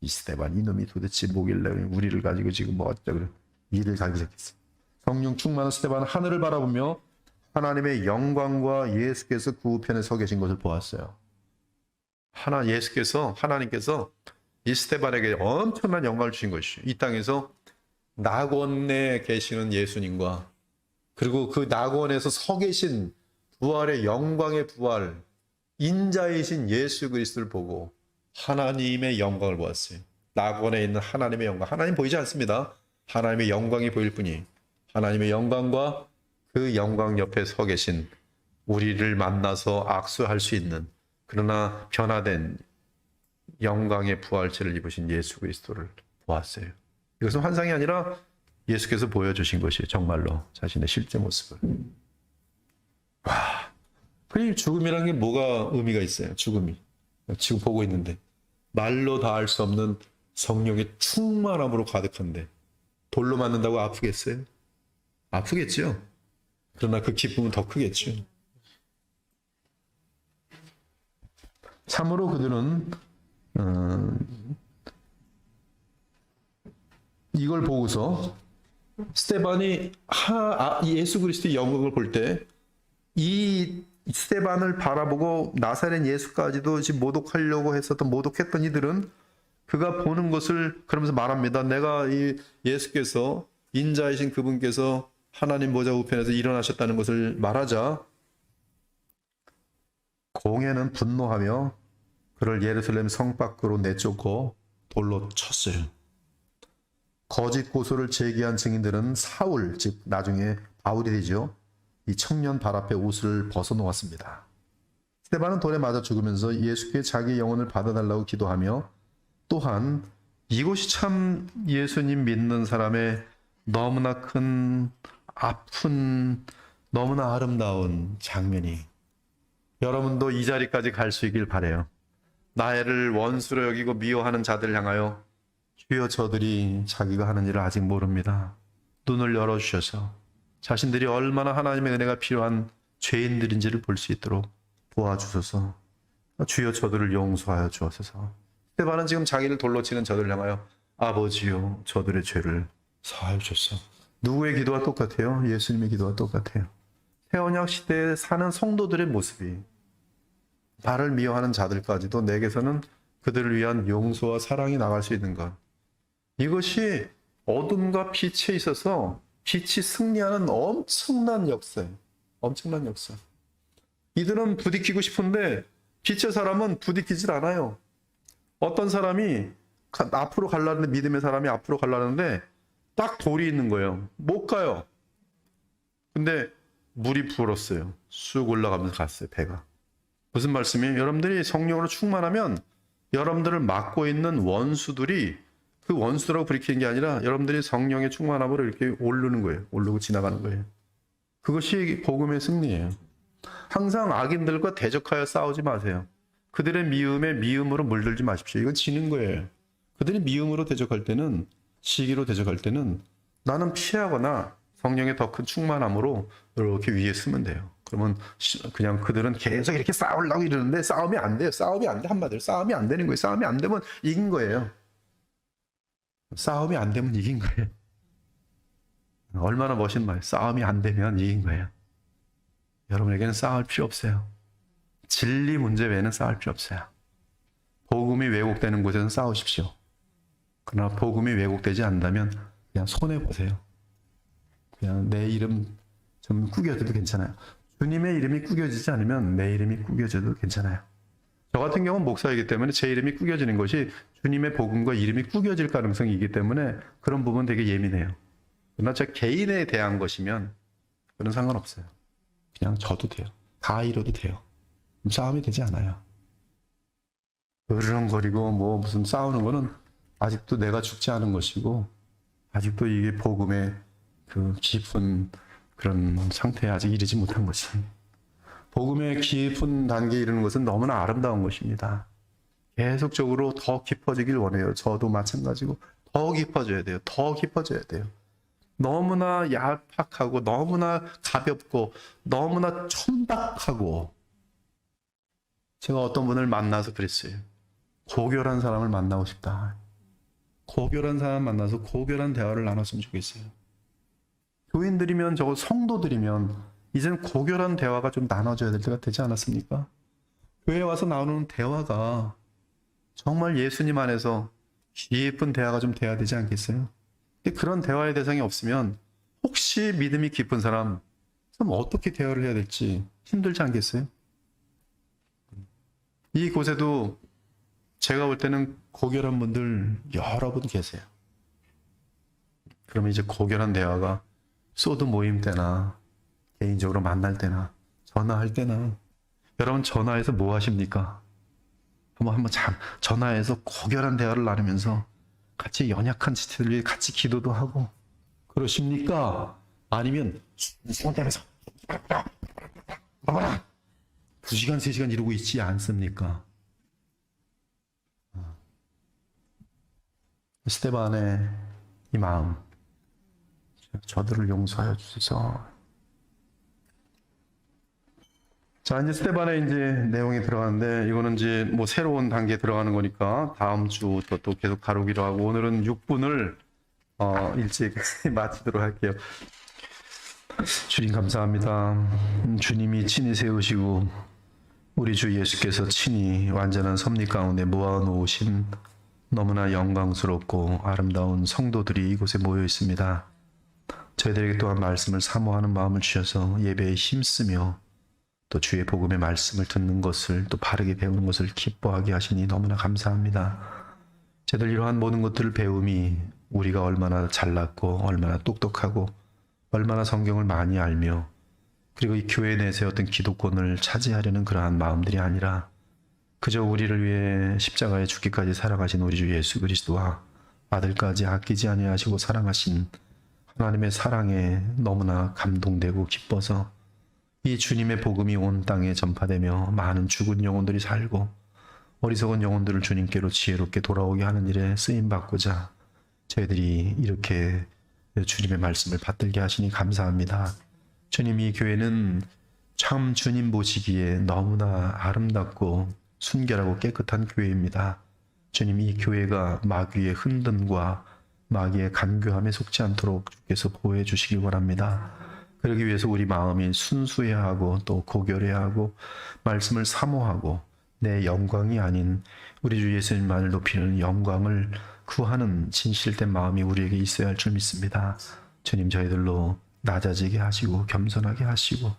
이 스데반 이놈이 도대체 뭐길래 우리를 가지고 지금 뭐 어쩌고 이를 갈기 시작했어요. 성령 충만한 스데반은 하늘을 바라보며 하나님의 영광과 예수께서 그 우편에 서 계신 것을 보았어요. 하나님께서 이 스데반에게 엄청난 영광을 주신 것이죠. 이 땅에서 낙원에 계시는 예수님과 그리고 그 낙원에서 서 계신 부활의 영광의 부활, 인자이신 예수 그리스도를 보고 하나님의 영광을 보았어요. 낙원에 있는 하나님의 영광. 하나님 보이지 않습니다. 하나님의 영광이 보일 뿐이 하나님의 영광과 그 영광 옆에 서 계신 우리를 만나서 악수할 수 있는 그러나 변화된 영광의 부활체를 입으신 예수 그리스도를 보았어요. 이것은 환상이 아니라 예수께서 보여주신 것이에요. 정말로 자신의 실제 모습을. 와, 그 죽음이라는 게 뭐가 의미가 있어요? 죽음이. 지금 보고 있는데 말로 다 할 수 없는 성령의 충만함으로 가득한데 돌로 맞는다고 아프겠어요? 아프겠죠. 그러나 그 기쁨은 더 크겠죠. 참으로 그들은 이걸 보고서 스데반이 예수 그리스도의 영광을 볼 때 이 스데반을 바라보고 나사렛 예수까지도 지금 모독했던 이들은 그가 보는 것을 그러면서 말합니다. 내가 이 예수께서 인자이신 그분께서 하나님 보좌 우편에서 일어나셨다는 것을 말하자 공회는 분노하며 그를 예루살렘 성 밖으로 내쫓고 돌로 쳤어요. 거짓 고소를 제기한 증인들은 사울, 즉 나중에 바울이 되죠. 이 청년 발 앞에 옷을 벗어놓았습니다. 스데반은 돌에 맞아 죽으면서 예수께 자기 영혼을 받아달라고 기도하며 또한 이곳이 참 예수님 믿는 사람의 너무나 큰 아픈 너무나 아름다운 장면이 여러분도 이 자리까지 갈 수 있길 바라요. 나를 원수로 여기고 미워하는 자들을 향하여 주여 저들이 자기가 하는 일을 아직 모릅니다. 눈을 열어주셔서 자신들이 얼마나 하나님의 은혜가 필요한 죄인들인지를 볼 수 있도록 도와주소서. 주여 저들을 용서하여 주옵소서. 스데반은 지금 자기를 돌로 치는 저들을 향하여 아버지요 저들의 죄를 사하여 주소서. 누구의 기도와 똑같아요? 예수님의 기도와 똑같아요. 새 언약 시대에 사는 성도들의 모습이 나를 미워하는 자들까지도 내게서는 그들을 위한 용서와 사랑이 나갈 수 있는 것. 이것이 어둠과 빛에 있어서 빛이 승리하는 엄청난 역사예요. 엄청난 역사. 이들은 부딪히고 싶은데 빛의 사람은 부딪히질 않아요. 어떤 사람이 앞으로 가려는데, 믿음의 사람이 앞으로 가려는데 딱 돌이 있는 거예요. 못 가요. 근데 물이 불었어요. 쑥 올라가면서 갔어요, 배가. 무슨 말씀이에요? 여러분들이 성령으로 충만하면 여러분들을 막고 있는 원수들이 그 원수라고 부리키는 게 아니라 여러분들이 성령의 충만함으로 이렇게 오르는 거예요. 오르고 지나가는 거예요. 그것이 복음의 승리예요. 항상 악인들과 대적하여 싸우지 마세요. 그들의 미움에 미움으로 물들지 마십시오. 이건 지는 거예요. 그들이 미움으로 대적할 때는, 시기로 대적할 때는 나는 피하거나 성령의 더 큰 충만함으로 이렇게 위에 쓰면 돼요. 그러면 그냥 그들은 계속 이렇게 싸우려고 이러는데 싸움이 안 돼요. 싸움이 안 돼. 한마디로 싸움이 안 되는 거예요. 싸움이 안 되면 이긴 거예요. 싸움이 안 되면 이긴 거예요. 얼마나 멋진 말. 싸움이 안 되면 이긴 거예요. 여러분에게는 싸울 필요 없어요. 진리 문제 외에는 싸울 필요 없어요. 복음이 왜곡되는 곳에서는 싸우십시오. 그러나 복음이 왜곡되지 않는다면 그냥 손해보세요. 그냥 내 이름 좀 구겨져도 괜찮아요. 주님의 이름이 구겨지지 않으면 내 이름이 구겨져도 괜찮아요. 저 같은 경우는 목사이기 때문에 제 이름이 구겨지는 것이 주님의 복음과 이름이 구겨질 가능성이 있기 때문에 그런 부분 되게 예민해요. 그러나 제 개인에 대한 것이면 그런 상관없어요. 그냥 져도 돼요. 다 잃어도 돼요. 싸움이 되지 않아요. 으르렁거리고 뭐 무슨 싸우는 거는 아직도 내가 죽지 않은 것이고 아직도 이게 복음의 그 깊은 그런 상태에 아직 이르지 못한 것이. 복음의 깊은 단계에 이르는 것은 너무나 아름다운 것입니다. 계속적으로 더 깊어지길 원해요. 저도 마찬가지고 더 깊어져야 돼요. 더 깊어져야 돼요. 너무나 얄팍하고 너무나 가볍고 너무나 천박하고 제가 어떤 분을 만나서 그랬어요. 고결한 사람을 만나고 싶다. 고결한 사람 만나서 고결한 대화를 나눴으면 좋겠어요. 교인들이면 저거 성도들이면 이제는 고결한 대화가 좀 나눠져야 될 때가 되지 않았습니까? 교회에 와서 나오는 대화가 정말 예수님 안에서 깊은 대화가 좀 돼야 되지 않겠어요? 그런 대화의 대상이 없으면 혹시 믿음이 깊은 사람 좀 어떻게 대화를 해야 될지 힘들지 않겠어요? 이곳에도 제가 볼 때는 고결한 분들 여러 분 계세요. 그러면 이제 고결한 대화가 소드 모임 때나 개인적으로 만날 때나 전화할 때나 여러분 전화해서 뭐 하십니까? 한번 전화해서 고결한 대화를 나누면서 같이 연약한 지체들이 같이 기도도 하고 그러십니까? 아니면 손대면서 2시간 3시간 이러고 있지 않습니까? 스데반의 이 마음, 저들을 용서하여 주소서. 자, 이제 스데반의 이제 내용이 들어가는데 이거는 이제 뭐 새로운 단계에 들어가는 거니까 다음 주부터 또 계속 다루기로 하고 오늘은 6분을 일찍 마치도록 할게요. 주님 감사합니다. 주님이 친히 세우시고 우리 주 예수께서 친히 완전한 섭리 가운데 모아놓으신 너무나 영광스럽고 아름다운 성도들이 이곳에 모여 있습니다. 저희들에게 또한 말씀을 사모하는 마음을 주셔서 예배에 힘쓰며 또 주의 복음의 말씀을 듣는 것을 또 바르게 배우는 것을 기뻐하게 하시니 너무나 감사합니다. 저희들 이러한 모든 것들을 배움이 우리가 얼마나 잘났고 얼마나 똑똑하고 얼마나 성경을 많이 알며 그리고 이 교회 내에서 어떤 기득권을 차지하려는 그러한 마음들이 아니라 그저 우리를 위해 십자가에 죽기까지 살아가신 우리 주 예수 그리스도와 아들까지 아끼지 아니하시고 사랑하신 하나님의 사랑에 너무나 감동되고 기뻐서 이 주님의 복음이 온 땅에 전파되며 많은 죽은 영혼들이 살고 어리석은 영혼들을 주님께로 지혜롭게 돌아오게 하는 일에 쓰임받고자 저희들이 이렇게 주님의 말씀을 받들게 하시니 감사합니다. 주님, 이 교회는 참 주님 보시기에 너무나 아름답고 순결하고 깨끗한 교회입니다. 주님, 이 교회가 마귀의 흔듦과 마귀의 간교함에 속지 않도록 주께서 보호해 주시길 원합니다. 그러기 위해서 우리 마음이 순수해야 하고 또 고결해야 하고 말씀을 사모하고 내 영광이 아닌 우리 주 예수님만을 높이는 영광을 구하는 진실된 마음이 우리에게 있어야 할 줄 믿습니다. 주님, 저희들로 낮아지게 하시고 겸손하게 하시고,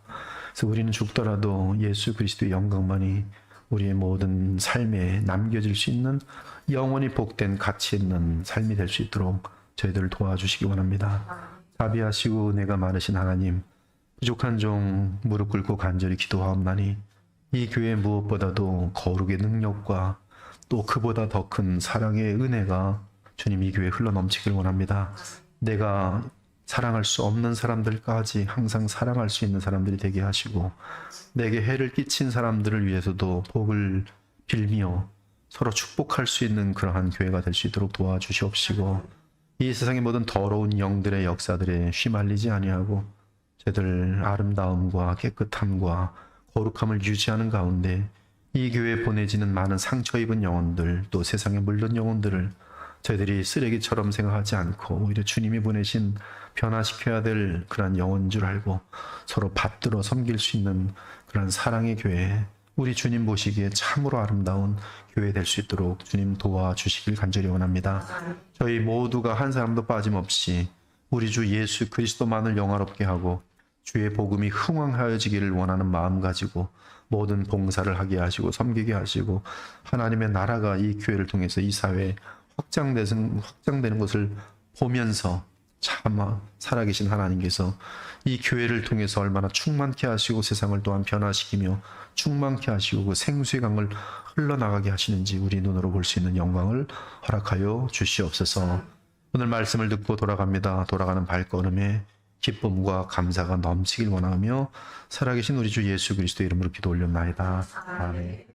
그래서 우리는 죽더라도 예수 그리스도의 영광만이 우리의 모든 삶에 남겨질 수 있는 영원히 복된 가치 있는 삶이 될 수 있도록 저희들을 도와주시기 원합니다. 자비하시고 은혜가 많으신 하나님, 부족한 종 무릎 꿇고 간절히 기도하옵나니 이 교회 무엇보다도 거룩의 능력과 또 그보다 더 큰 사랑의 은혜가 주님 이 교회에 흘러넘치길 원합니다. 내가 사랑할 수 없는 사람들까지 항상 사랑할 수 있는 사람들이 되게 하시고, 내게 해를 끼친 사람들을 위해서도 복을 빌며 서로 축복할 수 있는 그러한 교회가 될 수 있도록 도와주시옵시고, 이 세상의 모든 더러운 영들의 역사들에 휘말리지 아니하고 저희들 아름다움과 깨끗함과 거룩함을 유지하는 가운데 이 교회에 보내지는 많은 상처 입은 영혼들, 또 세상에 물든 영혼들을 저희들이 쓰레기처럼 생각하지 않고 오히려 주님이 보내신 변화시켜야 될 그런 영혼인 줄 알고 서로 받들어 섬길 수 있는 그런 사랑의 교회, 우리 주님 보시기에 참으로 아름다운 교회 될 수 있도록 주님 도와주시길 간절히 원합니다. 저희 모두가 한 사람도 빠짐없이 우리 주 예수 그리스도만을 영화롭게 하고 주의 복음이 흥왕하여지기를 원하는 마음 가지고 모든 봉사를 하게 하시고 섬기게 하시고, 하나님의 나라가 이 교회를 통해서 이 사회에 확장되는 것을 보면서 참 살아계신 하나님께서 이 교회를 통해서 얼마나 충만케 하시고 세상을 또한 변화시키며 충만케 하시고 그 생수의 강을 흘러나가게 하시는지 우리 눈으로 볼 수 있는 영광을 허락하여 주시옵소서. 오늘 말씀을 듣고 돌아갑니다. 돌아가는 발걸음에 기쁨과 감사가 넘치길 원하며 살아계신 우리 주 예수 그리스도의 이름으로 기도 올렸나이다. 아멘.